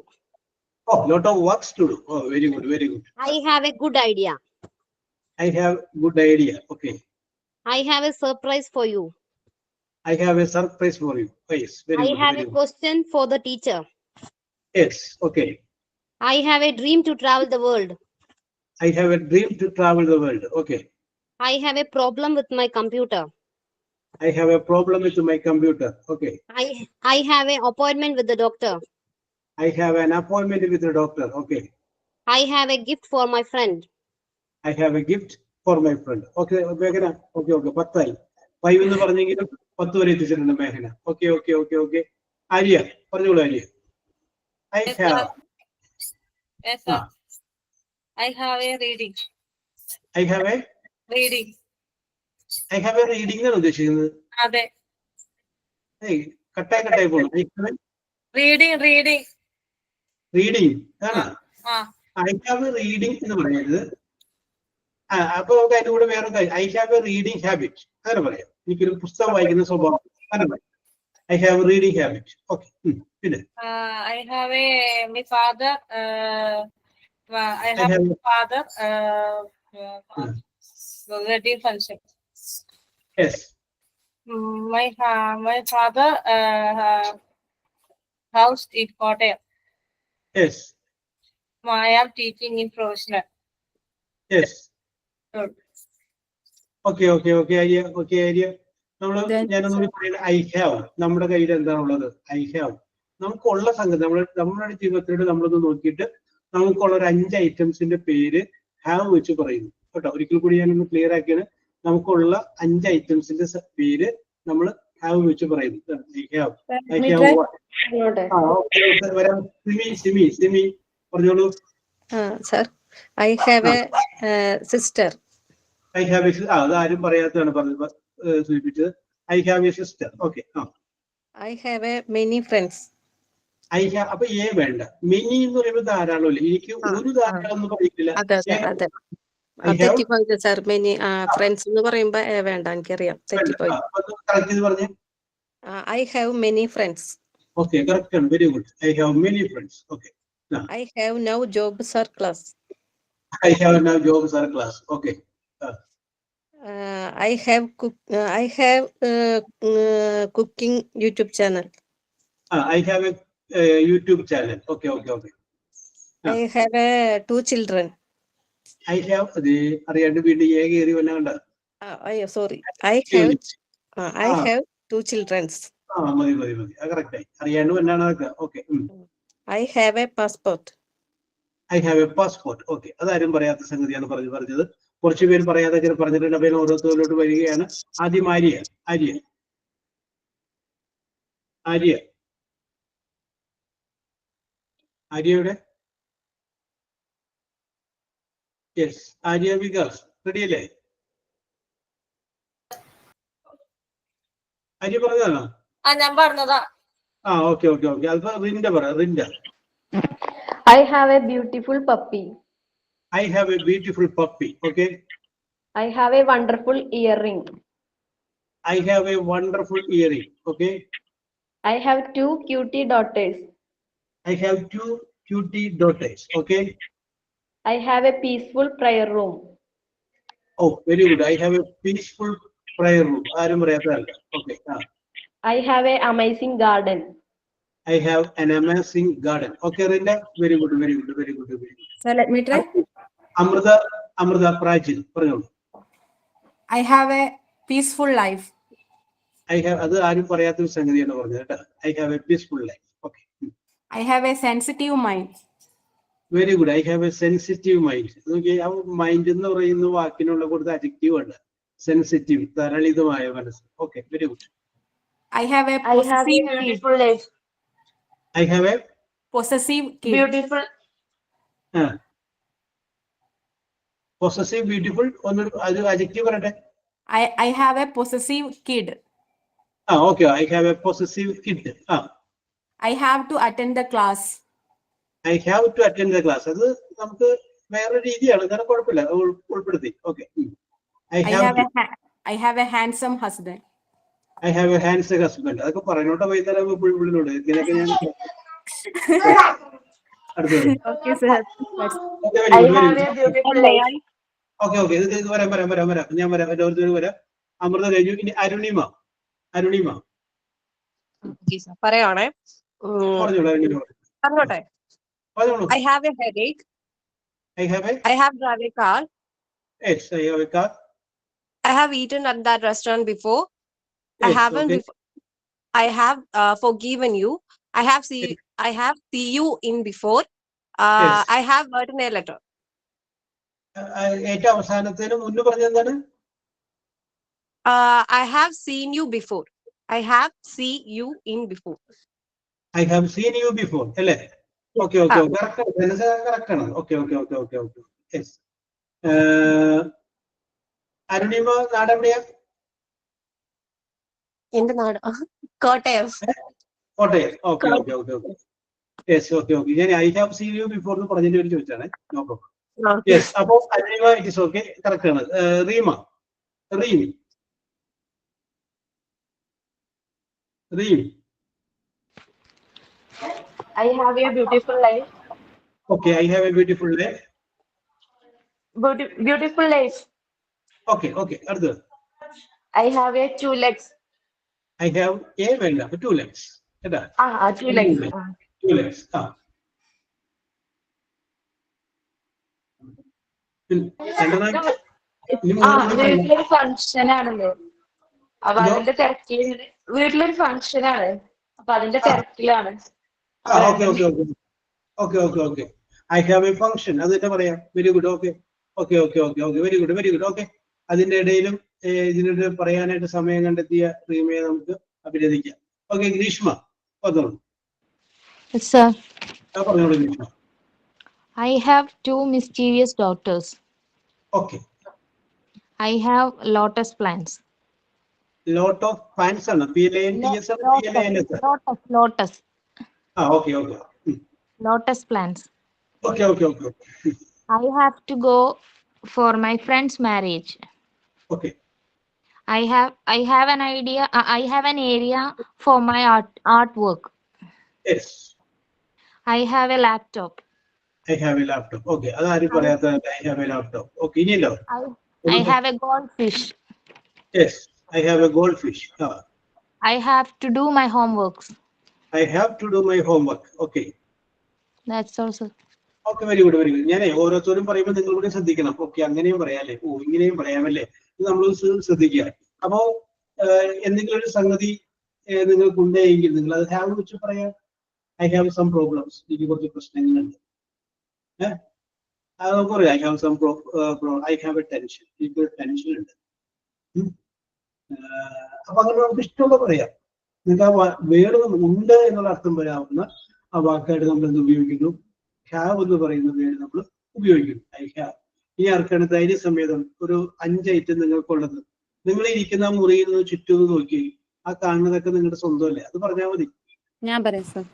Oh, lot of works to do. Oh, very good, very good. I have a good idea. I have good idea. Okay. I have a surprise for you. I have a surprise for you. Yes, very I good. have Very a good. question for the teacher. Yes, okay. I have a dream to travel the world. I have a dream to travel the world. Okay. I have a problem with my computer. I have a problem with my computer. Okay. I have an appointment with the doctor. I have an appointment with the doctor. Okay. I have a gift for my friend. I have a gift for my friend. Okay, Meghana. Okay, okay. 10 ആയി. 5 എന്ന് പറഞ്ഞെങ്കിലും 10 വരെ എത്തിച്ചിട്ടുണ്ട് മേഘന. Okay, okay, okay, okay. Arya, പറഞ്ഞോളൂ Arya. I have. Yes, sir. I have a reading. I have a Reading. I have a reading എന്നാണ് ഉദ്ദേശിക്കുന്നത്. അതെ. കട്ടായി പോകുന്നു. Reading. റീഡിങ് ആണ്. I have a reading എന്ന് പറയുന്നത്. അപ്പൊ നമുക്ക് അതിന്റെ കൂടെ വേറെ കാര്യം. I have a reading habit. അങ്ങനെ പറയാം. എനിക്കൊരു പുസ്തകം വായിക്കുന്ന സ്വഭാവം. അങ്ങനെ പറയാം. I have a reading habit. Okay. പിന്നെ I have my father. I have my father. Wedding function. Yes. My father house in Kottayam. Yes. I am teaching in professional. Yes. Good. Okay, okay, okay, Arya. Okay, Arya. ഞാനൊന്നും പറയുന്നത് I have. നമ്മുടെ കയ്യിൽ എന്താണുള്ളത്? I have. നമുക്കുള്ള സംഗതി നമ്മുടെ ജീവിതത്തിലൂടെ നമ്മളൊന്ന് നോക്കിയിട്ട് നമുക്കുള്ള ഒരു 5 ഐറ്റംസിന്റെ പേര് have വെച്ച് പറയുന്നു കേട്ടോ. ഒരിക്കൽ കൂടി ഞാനൊന്ന് ക്ലിയർ ആക്കിയാണ്. നമുക്കുള്ള 5 ഐറ്റംസിന്റെ പേര് നമ്മൾ have വെച്ച് പറയുന്നു. I have സിമി പറഞ്ഞോളൂ. Sir, I have a sister. I have a അതാരും പറയാത്തതാണ് പറഞ്ഞത് സൂചിപ്പിച്ചത്. I have a sister. Okay. I have a many friends. I have അപ്പൊ വേണ്ട. മെനി എന്ന് പറയുമ്പോൾ ധാരാളം അല്ലേ. എനിക്ക് ഒരു ധാരാളം ഒന്നും പറയില്ല. തെറ്റിപ്പോയത് സാർ. മെനി ഫ്രണ്ട്സ് എന്ന് പറയുമ്പോ വേണ്ട, എനിക്കറിയാം. തെറ്റിപ്പോയി. I have many friends. Okay, correct. Very good. I have many friends. Okay. I have now job surplus. I have now job surplus. Okay. I have cooking YouTube channel. I have a YouTube channel. Okay, okay, okay. I have 2 children. I have അറിയാണ്ട് വീട്ടിൽ കയറി വല്ല കണ്ട. Sorry. I have 2 children. മതി. Correct ആയി. അറിയാണ്ട് വല്ലാണ് അതൊക്കെ. Okay. I have a passport. I have a passport. Okay. അതാരും പറയാത്ത സംഗതിയാണ് പറഞ്ഞത്. കുറച്ച് പേര് പറയാതെ പറഞ്ഞിട്ടുണ്ട്. അപ്പോൾ ഓരോരുത്തരോട്ട് വരികയാണ്. ആദ്യം ആര്യയുടെ യെസ് ആര്യ വികാസ് റെഡി അല്ലേ? ആര്യ പറഞ്ഞതാണോ? ഞാൻ പറഞ്ഞതാ. ഓക്കെ. അതിപ്പോ Rinda. I have a beautiful puppy. I have a beautiful puppy. Okay. I have a wonderful earring. I have a wonderful earring. Okay. I have 2 cutie daughters. I have 2 cutie daughters. Okay. I have a peaceful prayer room. Oh, very good. I have a peaceful prayer room. ആരും പറയാത്തതല്ല. Okay. I have an amazing garden. I have an amazing garden. Okay, Rinda. Very good. So let me try. Amrita Prajin. പറഞ്ഞോളൂ. I have a peaceful life. I have അത് ആരും പറയാത്ത ഒരു സംഗതിയാണ് പറഞ്ഞത് കേട്ടോ. I have a peaceful life. Okay. I have a sensitive mind. Very good. I have a sensitive mind. Okay, ആ mind എന്ന് പറയുന്ന വാക്കിനുള്ള കൂടുതൽ അഡ്ജക്റ്റീവ് ആണ്. സെൻസിറ്റീവ്, തരളിതമായ മനസ്സ്. Okay, very good. I have a beautiful life. I have a possessive kid. Beautiful. Possessive, beautiful. ഒന്ന് adjective പറയട്ടെ. I have a possessive kid. Okay. I have a possessive kid. I have to attend the class. I have to attend the class. അത് നമുക്ക് വേറെ രീതിയാണ്, കാരണം കുഴപ്പമില്ല, ഉൾപ്പെടുത്തി. Okay. I have a handsome husband. I have a handsome husband. അതൊക്കെ പറഞ്ഞോട്ടെ വൈകുന്നേരം പുള്ളിനോട് ഇങ്ങനെയൊക്കെ ഞാൻ അടുത്തത്. Okay, sir. I have a beautiful life. Okay okay, ഇത് വരാം ഞാൻ വരാം, എല്ലാവരും വരാം. അമൃത കഴിഞ്ഞു. ഇനി അരുണിമ. പറയാണേ. പറഞ്ഞോട്ടെ. I have a headache. I have drive a car. Yes, I have a car. I have eaten at that restaurant before. Yes, I haven't okay. before. I have forgiven you. I have see you in before. Yes. I have written a letter. ഏറ്റവും അവസാനത്തേന് മുന്നേ പറഞ്ഞെന്താണ്? I have seen you before. I have see you in before. I have seen you before. അല്ലേ? Okay correct ആണ്. Okay. Yes. Arunima നാടെവിടെയാ? എന്റെ നാട് Kottayam. Kottayam. Okay. Yes. Okay. ഞാൻ I have seen you before എന്ന് പറഞ്ഞതിന്റെ പേര് ചോദിച്ചാണ്. No problem. യെസ്. അപ്പോ Arunima it is okay, correct Reem. റീം. I have a beautiful life. Okay, I have a beautiful life. Beautiful life. Okay. അടുത്തത്. I have a 2 legs. I have a വേണ്ട 2 legs. കേട്ടാ? 2 legs. 2 legs. വീട്ടിലൊരു function ആണല്ലോ, അപ്പൊ അതിന്റെ തിരക്കിൽ. വീട്ടിലൊരു ഫംഗ്ഷൻ ആണ്, അപ്പൊ അതിന്റെ തിരക്കിലാണ്. Okay. I have a function. അത് തന്നെ പറയാം. Very good. Okay. Very good. Okay. അതിന്റെ ഇടയിലും ഇതിനോട് പറയാനായിട്ട് സമയം കണ്ടെത്തിയ റീമയെ നമുക്ക് അഭിനന്ദിക്കാം. ഓക്കെ, ഗ്രീഷ്മ പറഞ്ഞോളൂ. പറഞ്ഞോളൂ Greeshma. I have 2 mischievous daughters. Okay. I have lotus plants. Lot of plants ആണ്. PLANTS ആണ്. Lotus. Okay. Lotus plants. Okay. I have to go for my friend's marriage. Okay. I have an idea. I have an area for my artwork. Yes. I have a laptop. I have a laptop. Okay. അതാരും പറയാത്ത I have a laptop. Okay. ഇനിയല്ലോ. I have a goldfish. Yes. I have a goldfish. I have to do my homeworks. I have to do my homework. Okay. That's also. Okay, very good. ഞാൻ ഓരോരുത്തരും പറയുമ്പോൾ നിങ്ങൾ കൂടി ശ്രദ്ധിക്കണം. Okay, അങ്ങനെയും പറയാല്ലേ, ഇങ്ങനെയും പറയാമല്ലേ, ഇത് നമ്മൾ ശ്രദ്ധിക്കുക. അപ്പോ എന്തെങ്കിലും ഒരു സംഗതി നിങ്ങൾക്കുണ്ടെങ്കിൽ നിങ്ങൾ അത് ഹാവ് വെച്ച് പറയാം. ഐ ഹാവ് സം പ്രോബ്ലംസ്, എനിക്ക് കുറച്ച് പ്രശ്നങ്ങളുണ്ട്. അത് നമുക്ക് പറയാം. I have some I have a tension, എനിക്കൊരു ടെൻഷൻ ഉണ്ട്. അപ്പൊ അങ്ങനെ നമുക്ക് ഇഷ്ടമുള്ള പറയാം. നിങ്ങൾക്ക് ആ വേർഡ് ഉണ്ട് എന്നുള്ള അർത്ഥം വരാവുന്ന ആ വാക്കായിട്ട് നമ്മൾ എന്ത് ഉപയോഗിക്കുന്നു? ഹാവ് എന്ന് പറയുന്ന വേർഡ് നമ്മൾ ഉപയോഗിക്കുന്നു. I have. ഈ ആർക്കാണ് ധൈര്യസമേതം ഒരു 5 ഐറ്റം നിങ്ങൾക്കുള്ളത്? നിങ്ങൾ ഇരിക്കുന്ന മുറിയിൽ നിന്ന് ചുറ്റും നോക്കി ആ കാണുന്നതൊക്കെ നിങ്ങളുടെ സ്വന്തമല്ലേ? അത് പറഞ്ഞാൽ മതി. ഞാൻ പറയാം സർ.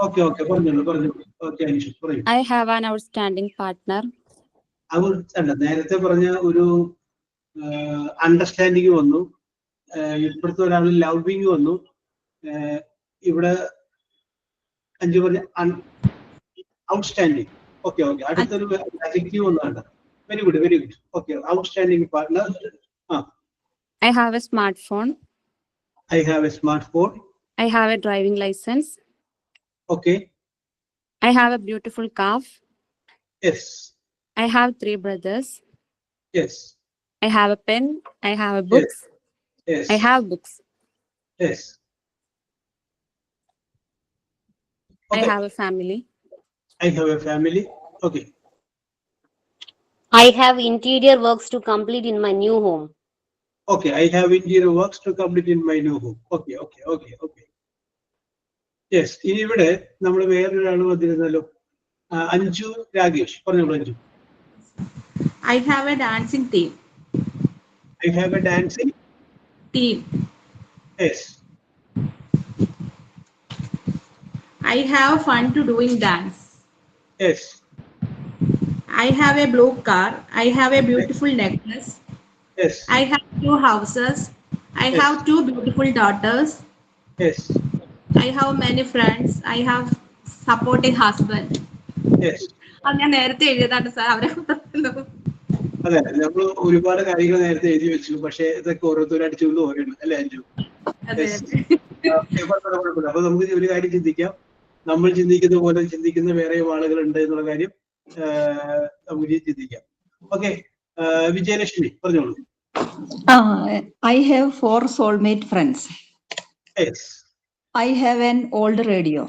ഓക്കെ പറഞ്ഞോളൂ. ഓക്കെ അനീഷ് പറയൂ. I have an outstanding partner. അല്ല, നേരത്തെ പറഞ്ഞ ഒരു അണ്ടർസ്റ്റാൻഡിങ് വന്നു. ഇപ്പോഴത്തെ ഒരാൾ ലവിങ് വന്നു. ഇവിടെ 5 പറഞ്ഞ ഔട്ട്സ്റ്റാൻഡിങ്. ഓക്കെ. അടുത്തൊരു അഡ്ജക്റ്റീവ് ഒന്നാണ്. Very good. Okay, outstanding partner. I have a smartphone. I have a smartphone. I have a driving license. Okay. I have a beautiful calf. Yes. I have 3 brothers. Yes. I have a pen. I have a books. Yes. I have books. Yes. Okay. I have a family. I have a family. Okay. I have interior works to complete in my new home. Okay, I have interior works to complete in my new home. Okay. Yes. ഇനി ഇവിടെ നമ്മൾ വേറൊരാൾ വന്നിരുന്നല്ലോ. അഞ്ജു രാഗേഷ് പറഞ്ഞോളൂ. Anju. I have a dancing team. I have a dancing team. Yes. I have fun to doing dance. Yes. I have a blue car. I have a beautiful necklace. Yes. I have 2 houses. I have 2 beautiful daughters. Yes. I have many friends. I have supporting husband. Yes. അത് ഞാൻ നേരത്തെ എഴുതിയതാണ് sir അവരെ. അതെ, നമ്മൾ ഒരുപാട് കാര്യങ്ങൾ നേരത്തെ എഴുതി വെച്ചു, പക്ഷെ ഇതൊക്കെ ഓരോരുത്തരും അടിച്ചുകൊണ്ട് ഓരോന്ന് അല്ലേ അഞ്ചു? അപ്പൊ നമുക്ക് ഒരു കാര്യം ചിന്തിക്കാം, നമ്മൾ ചിന്തിക്കുന്ന പോലെ ചിന്തിക്കുന്ന വേറെയും ആളുകളുണ്ട് എന്നുള്ള കാര്യം നമുക്ക് ചിന്തിക്കാം. ഓക്കെ, വിജയലക്ഷ്മി പറഞ്ഞോളൂ. I have 4 soulmate friends. Yes. I have an old radio.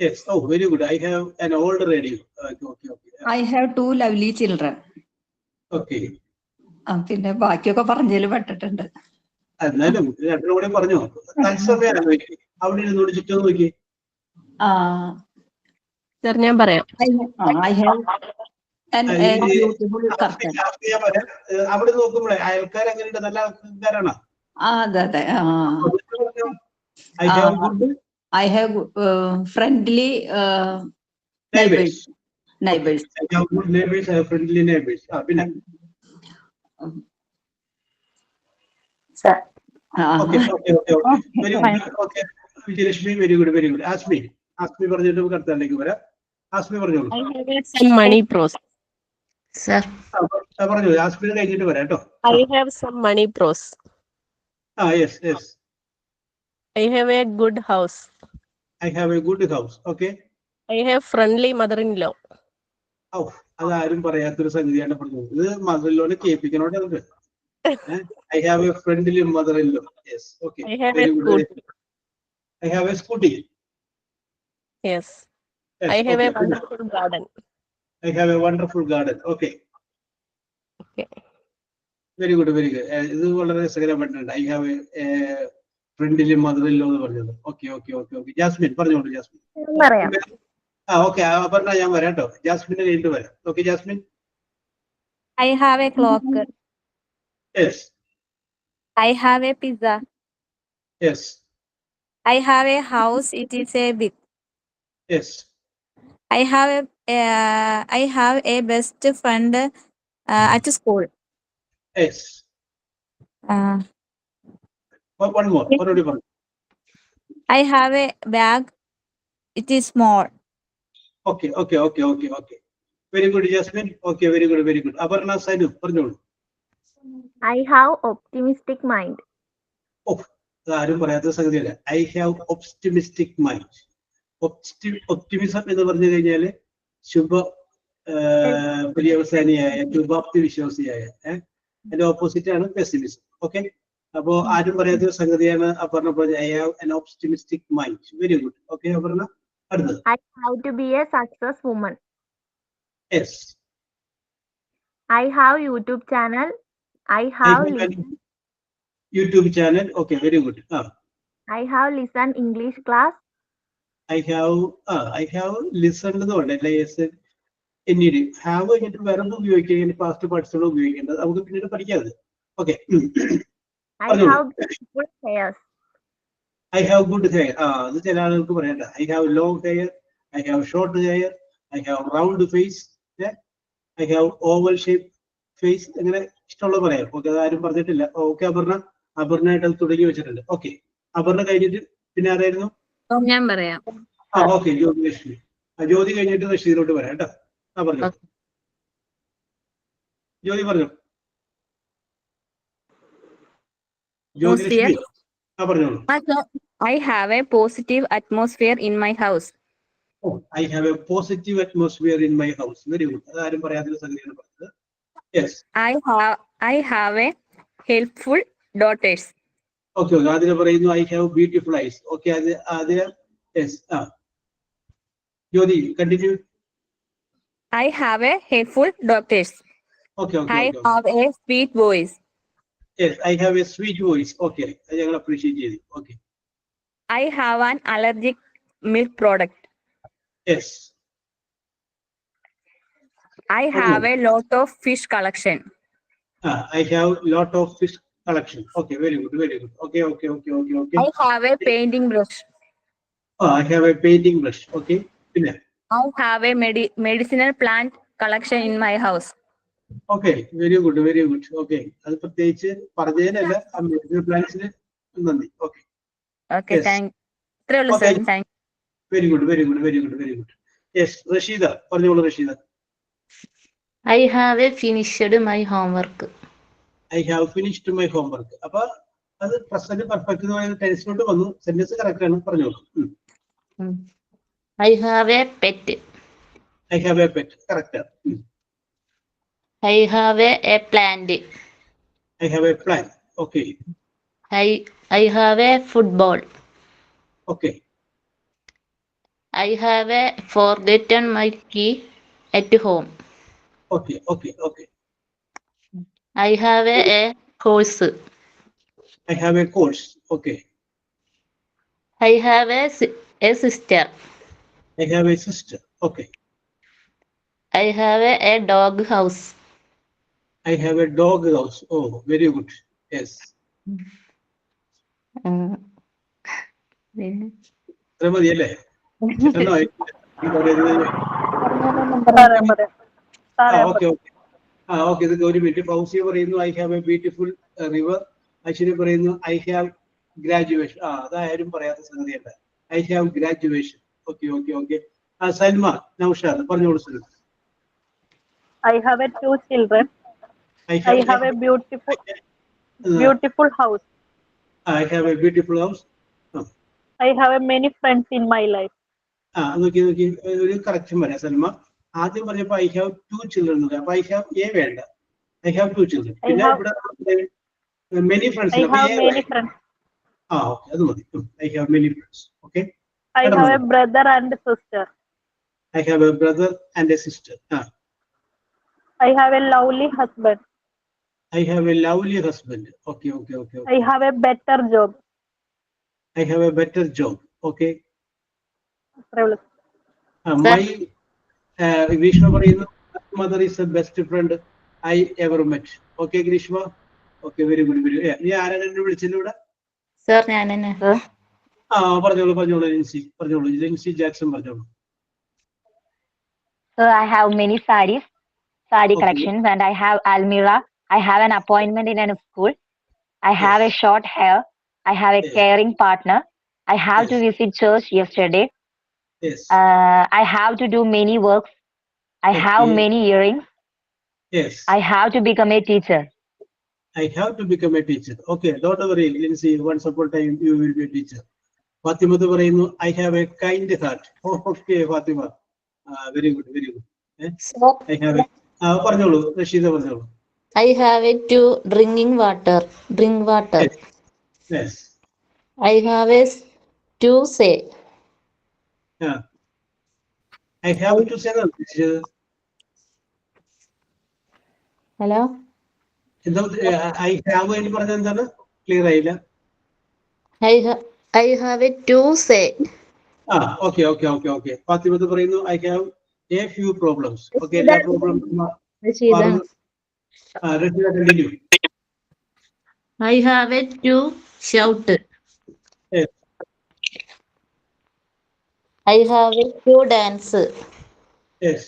Yes. Oh, very good. I have an old radio. Okay. I have 2 lovely children. Okay. പിന്നെ ബാക്കിയൊക്കെ പറഞ്ഞതിൽ പെട്ടിട്ടുണ്ട്. എന്നാലും രണ്ടും കൂടെ പറഞ്ഞോ. തത്സമയം അവിടെ ഇരുന്നോട് ചുറ്റും നോക്കി. സർ ഞാൻ പറയാം. I have an beautiful curtain. അവിടെ നോക്കുമ്പോഴേ അയൽക്കാർ എങ്ങനെയുണ്ട്? നല്ല ആൾക്കാരാണോ? അതെ. I have friendly neighbors. I have good neighbors. I have friendly neighbors. പിന്നെ Okay. Very good. Okay. Vijayalakshmi, very good. Asmi പറഞ്ഞിട്ട് നമുക്ക് അടുത്തേക്ക് വരാം. Asmi പറഞ്ഞോളൂ. I have some money pros. Sir. പറഞ്ഞോളൂ. Asmi കഴിഞ്ഞിട്ട് വരാം കേട്ടോ. I have some money pros. Yes. I have a good house. I have a good house. Okay. I have friendly mother-in-law. അതാരും പറയാത്തൊരു സംഗതിയാണ് പറഞ്ഞത്. ഇത് മദർ-ഇൻ-ലോനെ കേൾപ്പിക്കണോണ്ട് നമുക്ക്. I have a friendly mother-in-law. Yes. Okay. I have a scooty. I have a scooty. Yes. I have a wonderful garden. I have a wonderful garden. Okay. Very good. ഇത് വളരെ രസകരമായിട്ടുണ്ട്. I have a friendly mother-in-law എന്ന് പറഞ്ഞത്. Okay. Jasmine പറഞ്ഞോളൂ. Jasmine പറയാം. Okay, പറഞ്ഞാ ഞാൻ വരാം കേട്ടോ. ജാസ്മിന്റെ കഴിഞ്ഞിട്ട് വരാം. Okay Jasmine. I have a clock. Yes. I have a pizza. Yes. I have a house. It is a big. Yes. I have a best friend at school. Yes. One more. I have a bag. It is small. Okay. Very good, Jasmine. Okay, very good. Aparna Sainu, പറഞ്ഞോളൂ. I have optimistic mind. ആരും പറയാത്ത സംഗതിയല്ല. I have optimistic mind. Optimism എന്ന് പറഞ്ഞു കഴിഞ്ഞാല് പര്യവസാനിയായ ശുഭാപ്തി വിശ്വാസിയായ. അതിന്റെ opposite ആണ് പെസിമിസം. ഓക്കെ, അപ്പോ ആരും പറയാത്ത സംഗതിയാണ് അപർണ പറഞ്ഞ I have an optimistic mind. Very good. Okay, Aparna അടുത്തത്. I have to be a success woman. Yes. I have YouTube channel. I have YouTube channel. Okay, very good. I have listened English class. I have listened എന്നല്ല എന്നീട് have കഴിഞ്ഞിട്ട് വെറും ഉപയോഗിക്കുക, past participle ഉപയോഗിക്കേണ്ടത് നമുക്ക് പിന്നീട് പഠിക്കാതെ. Okay. I have good hairs. I have good hair. അത് ചില ആളുകൾക്ക് പറയണ്ട. I have long hair. I have short hair. I have round face. I have oval shape face. അങ്ങനെ ഇഷ്ടമുള്ള പറയാം. ഓക്കെ, അതാരും പറഞ്ഞിട്ടില്ല. ഓക്കെ, അപർണയായിട്ട് അത് തുടങ്ങി വെച്ചിട്ടുണ്ട്. ഓക്കെ, അപർണ കഴിഞ്ഞിട്ട് പിന്നെ ആരായിരുന്നു? ഞാൻ പറയാം. ഓക്കെ, ജ്യോതിലക്ഷ്മി. ജ്യോതി കഴിഞ്ഞിട്ട് റഷീദിലോട്ട് വരാം കേട്ടോ. പറഞ്ഞു ജ്യോതി പറഞ്ഞു. ജ്യോതിലക്ഷ്മി പറഞ്ഞോളൂ. I have a positive atmosphere in my house. I have a positive atmosphere in my house. Very good. അതാരും പറയാത്ത സംഗതിയാണ് പറഞ്ഞത്. Yes. I have a helpful daughters. Okay, അതിനെ പറയുന്നു I have beautiful eyes. Okay, അത് yes. Jyoti, continue. I have a helpful daughters. Okay. I have a sweet voice. Yes, I have a sweet voice. Okay, ഞങ്ങൾ appreciate ചെയ്തു. Okay. I have an allergic milk product. Yes. I have a lot of fish collection. I have lot of fish collection. Okay, very good. Okay. I have a painting brush. I have a painting brush. Okay. I have a medicinal plant collection in my house. Okay, very good, very good. Okay, അത് പ്രത്യേകിച്ച് പറഞ്ഞതിനല്ല, പ്ലാൻസിന് നന്ദി. Okay, Okay, thank. ഇത്രേ ഉള്ളൂ Okay. sir. Thank. Very good, very good, very good, very good. Yes, Rasheeda പറഞ്ഞോളൂ. Rasheeda. I have finished my homework. I have finished my homework. അപ്പൊ അത് പ്രസന്റ് പെർഫെക്റ്റ് എന്ന് പറയുന്ന ടെൻസിലോട്ട് വന്നു. സെന്റൻസ് കറക്റ്റ് ആണ്, പറഞ്ഞോളൂ. I have a pet. I have a pet, correct ആണ്. I have a plant. I have a plan. Okay, I have a football. Okay, I have forgotten my key at home. Okay, okay, okay. I have a horse. I have a course. Okay, I have a sister. I have a sister. Okay, I have a dog house. I have a dog house. Oh, very good. Yes, പിന്നെ ഇത്ര മതിയല്ലേ? പെട്ടെന്ന് വായിക്കില്ല. ഈ പറയുന്നത് okay, okay. Okay, ഇത് ഒരു minute. Fousiya പറയുന്നു I have a beautiful river. Ashwini പറയുന്നു ഐ ഹാവ് ഗ്രാജുവേഷൻ. അതായാലും പറയാത്ത സംഗതിയല്ല. I have graduation. Okay, okay, okay. Salma Noushad പറഞ്ഞോളൂ. Salma. I have 2 children. I have a beautiful house. I have a beautiful house. I have many friends in my life. നോക്കി ഒരു correction പറയാം സൽമ. ആദ്യം പറഞ്ഞപ്പോ ഐ ഹാവ് 2 ചിൽഡ്രൻ. അപ്പൊ ഐ ഹാവ് എ വേണ്ട, I have 2 children. പിന്നെ ഇവിടെ many friends. I have many friends. Okay, അത് മതി. I have many friends. Okay, I have a brother and sister. I have A brother and A sister. I have a lovely husband. I have a lovely husband. Okay, okay, okay, okay. I have a better job. I have a better job. Okay. Travel. My Grishma പറയുന്നു mother is the best friend I ever met. Okay, Grishma. Okay, very good, very good. നീ ആരാണ് എന്നെ വിളിച്ചത് ഇവിടെ? Sir ഞാൻ തന്നെ. പറഞ്ഞോളൂ, പറഞ്ഞോളൂ. ലിൻസി പറഞ്ഞോളൂ. ലിൻസി ജാക്സൺ പറഞ്ഞോളൂ. So I have many saree collections, and I have almirah. I have an appointment in a school. I have a short hair. I have a caring partner. I have to visit church yesterday. Yes. I have to do many works. I have many earrings. Yes. I have to become a teacher. I have to become a teacher. Okay, don't worry, Lindsay. Once upon a time you will be a teacher. Fatima പറയുന്നു I have a kind heart. Okay, Fatima. Very good, very good. I have പറഞ്ഞോളൂ. റഷീദ പറഞ്ഞോളൂ. I have to drink water. Yes. I have to say. I have to say that. Hello. I have എന്ന് പറഞ്ഞാൽ എന്താണ്? Clear ആയില്ല. I have to say. Okay, okay, okay, okay. Fathima പറയുന്നു I have a few problems. Okay, എല്ലാ problem. Rashida, continue. I have to shout. Yes. I have to dance. Yes.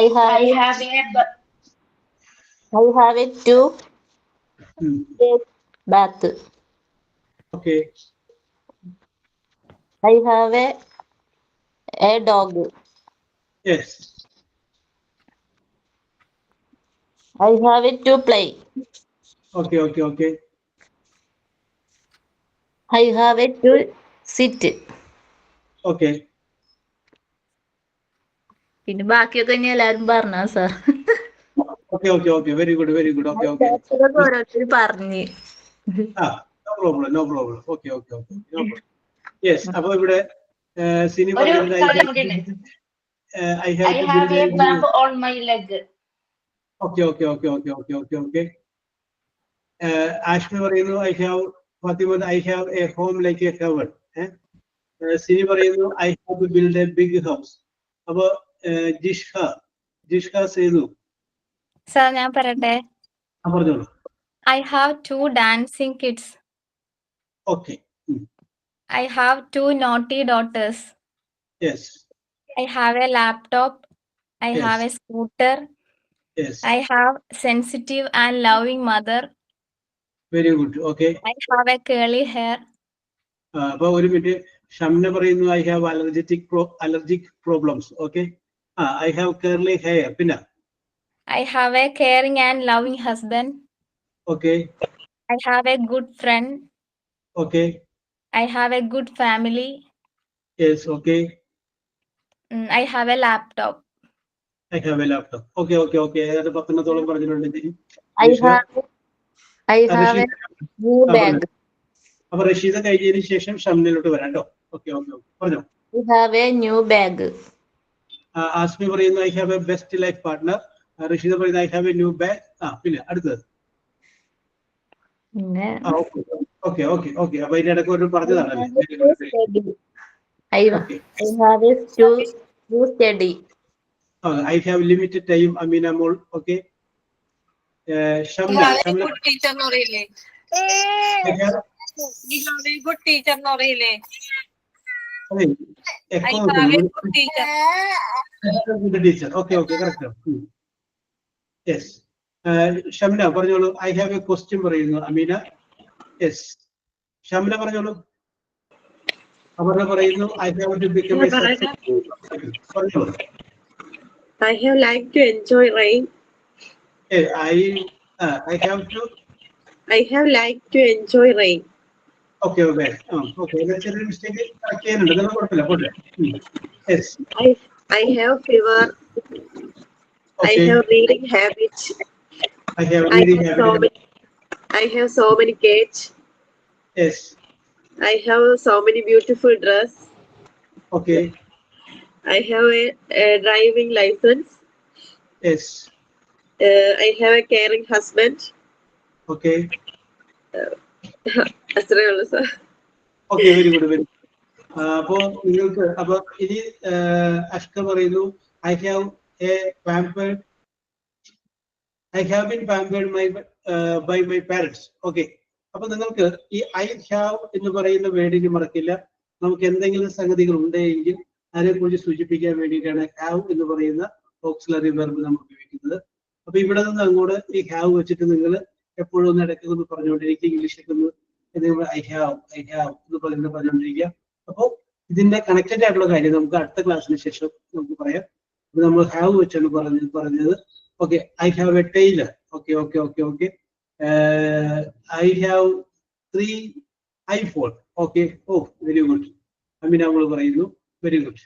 I have to take bath. Okay. I have a dog. Yes. I have to play. Okay, okay, okay. I have to sit. Okay. പിന്നെ ബാക്കിയൊക്കെ ഇനി എല്ലാരും പറഞ്ഞ sir. Okay, okay, okay. Very good, very good. Okay, okay. ഓരോരുത്തർ പറഞ്ഞു. No problem, no problem. Okay, okay, okay. No problem. Yes. അപ്പൊ ഇവിടെ cinema I have a bump on my leg. Okay, okay, okay, okay, okay, okay, okay. Ashmi പറയുന്നു I have Fatima, I have a home like a heaven. Sini പറയുന്നു I have to build a big house. അപ്പൊ ജിഷ്ക Sethu. Sir ഞാൻ പറയട്ടെ. പറഞ്ഞോളൂ. I have 2 dancing kids. Okay. I have 2 naughty daughters. Yes. I have a laptop. I have a scooter. Yes. I have sensitive and loving mother. Very good. Okay. I have a curly hair. അപ്പൊ ഒരു minute, Shamna പറയുന്നു I have allergic problems. Okay. I have curly hair. പിന്നെ I have a caring and loving husband. Okay. I have a good friend. Okay. I have a good family. Yes. Okay. I have a laptop. I have A laptop. Okay okay okay. ഏതാണ്ട് 10 പറഞ്ഞിട്ടുണ്ട്. I have a new bag. അപ്പൊ റഷീദ കഴിഞ്ഞതിന് ശേഷം ഷംനയിലോട്ട് വരാം കേട്ടോ. Okay okay okay, പറഞ്ഞോ. I have a new bag. Asmi പറയുന്നു I have a best life partner. Rasheeda പറയുന്നു I have a new bag. പിന്നെ അടുത്തത്. Okay okay okay. അപ്പൊ അതിന്റെ ഇടയ്ക്ക് ഒരു പറഞ്ഞതാണല്ലേ. I have a new study. I have limited time. Amina Mol. Okay. Shamla. Good teacher no really. You have a good teacher no really. I have a good teacher. Good teacher. Okay okay, correct. Yes. Shamla പറഞ്ഞോളൂ. I have a question പറയുന്നു Ameena. Yes. Shamla പറഞ്ഞോളൂ. അമർന പറയുന്നു I have to become a പറഞ്ഞോളൂ. I have liked to enjoy rain. I have liked to enjoy rain. Okay, okay. Okay. Let's say mistake. Yes. I have fever. Okay. I have reading habits. I have reading habits. I have so many cats. Yes. I have so many beautiful dress. Okay. I have a driving license. Yes. I have a caring husband. Okay. അത്രയുള്ളൂ sir. Okay, very good very good. അപ്പോ നിങ്ങൾക്ക് അപ്പൊ ഇനി അഷ്ക പറയുന്നു I have a pampered. I have been pampered by my parents. Okay. അപ്പൊ നിങ്ങൾക്ക് ഈ I have എന്ന് പറയുന്ന വേർഡിന് മറക്കില്ല. നമുക്ക് എന്തെങ്കിലും സംഗതികൾ ഉണ്ടെങ്കിൽ അതിനെക്കുറിച്ച് സൂചിപ്പിക്കാൻ വേണ്ടിയിട്ടാണ് ഹാവ് എന്ന് പറയുന്ന ഓക്സിലറി വെർബ് നമ്മൾ ഉപയോഗിക്കുന്നത്. അപ്പൊ ഇവിടെ നിന്ന് അങ്ങോട്ട് ഈ ഹാവ് വെച്ചിട്ട് നിങ്ങൾ എപ്പോഴും ഒന്ന് ഇടയ്ക്ക് ഒന്ന് പറഞ്ഞുകൊണ്ടിരിക്കുക. ഇംഗ്ലീഷിലേക്ക് ഒന്ന് ഐ ഹാവ് എന്ന് പറഞ്ഞുകൊണ്ടിരിക്കുക. അപ്പോൾ ഇതിന്റെ കണക്റ്റഡ് ആയിട്ടുള്ള കാര്യം നമുക്ക് അടുത്ത ക്ലാസ്സിന് ശേഷം നമുക്ക് പറയാം. അപ്പൊ നമ്മൾ ഹാവ് വെച്ചാണ് പറഞ്ഞത്. Okay. I have a tailor. Okay okay okay okay. I have 3 iPhone. Okay. Oh very good. Ameena നമ്മൾ പറയുന്നു വെരി ഗുഡ്.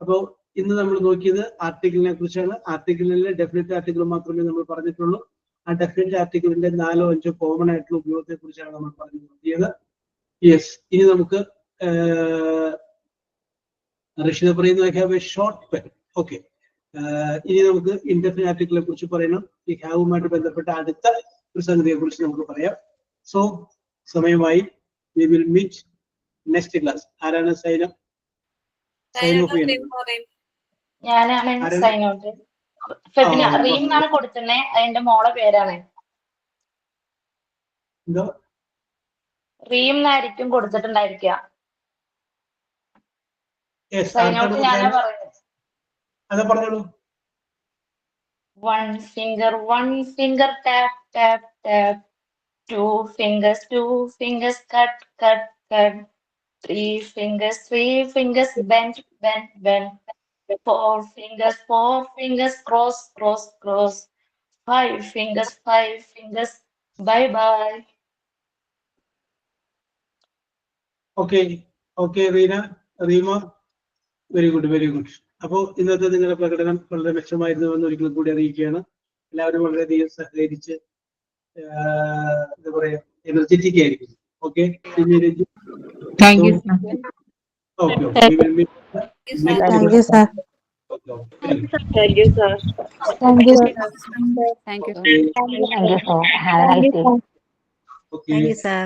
അപ്പോൾ ഇന്ന് നമ്മൾ നോക്കിയത് ആർട്ടിക്കിളിനെ കുറിച്ചാണ്. ആർട്ടിക്കിളിലെ ഡെഫിനറ്റ് ആർട്ടിക്കിൾ മാത്രമേ നമ്മൾ പറഞ്ഞിട്ടുള്ളൂ. ആ ഡെഫിനറ്റ് ആർട്ടിക്കിളിന്റെ 4 or 5 കോമൺ ആയിട്ടുള്ള ഉപയോഗത്തെ കുറിച്ചാണ് നമ്മൾ പറഞ്ഞു നിർത്തിയത്. യെസ്. ഇനി നമുക്ക് റഷീദ പറയുന്നു I have A short pen. Okay. ഇനി നമുക്ക് ഇൻഡെഫിനറ്റ് ആർട്ടിക്കിളിനെ കുറിച്ച് പറയണം. ഈ ഹാവുമായിട്ട് ബന്ധപ്പെട്ട അടുത്ത ഒരു സംഗതിയെ കുറിച്ച് നമുക്ക് പറയാം. സോ സമയമായി. We will meet next class. ആരാണ് സൈൻ ഓഫ് ചെയ്യുന്നത്? ഞാനാണ് സൈൻ ഔട്ട്. റീം എന്നാണ് കൊടുത്തിരുന്നത്. അതിന്റെ മോളെ പേരാണ്. റീം എന്നായിരിക്കും കൊടുത്തിട്ടുണ്ടായിരിക്കുക. സൈൻ ഔട്ട് ഞാനാ പറയുന്നത്. One finger tap tap tap. 2 fingers cut cut cut. 3 fingers bend bend bend. 4 fingers cross cross cross. 5 fingers bye bye. Okay okay. Reema very good very good. അപ്പോൾ ഇന്നത്തെ നിങ്ങളുടെ പ്രകടനം വളരെ മെച്ചമായിരുന്നു എന്ന് ഒരിക്കലും കൂടി അറിയിക്കുകയാണ്. എല്ലാവരും വളരെയധികം സഹകരിച്ച് എന്താ പറയാ എനർജറ്റിക് ആയിരിക്കും. Okay. Thank you, sir. Okay, we will meet. Thank you, sir. Thank you, sir. Thank you, sir. Thank you. Thank you, sir. Have a nice day. Okay. Thank you, sir.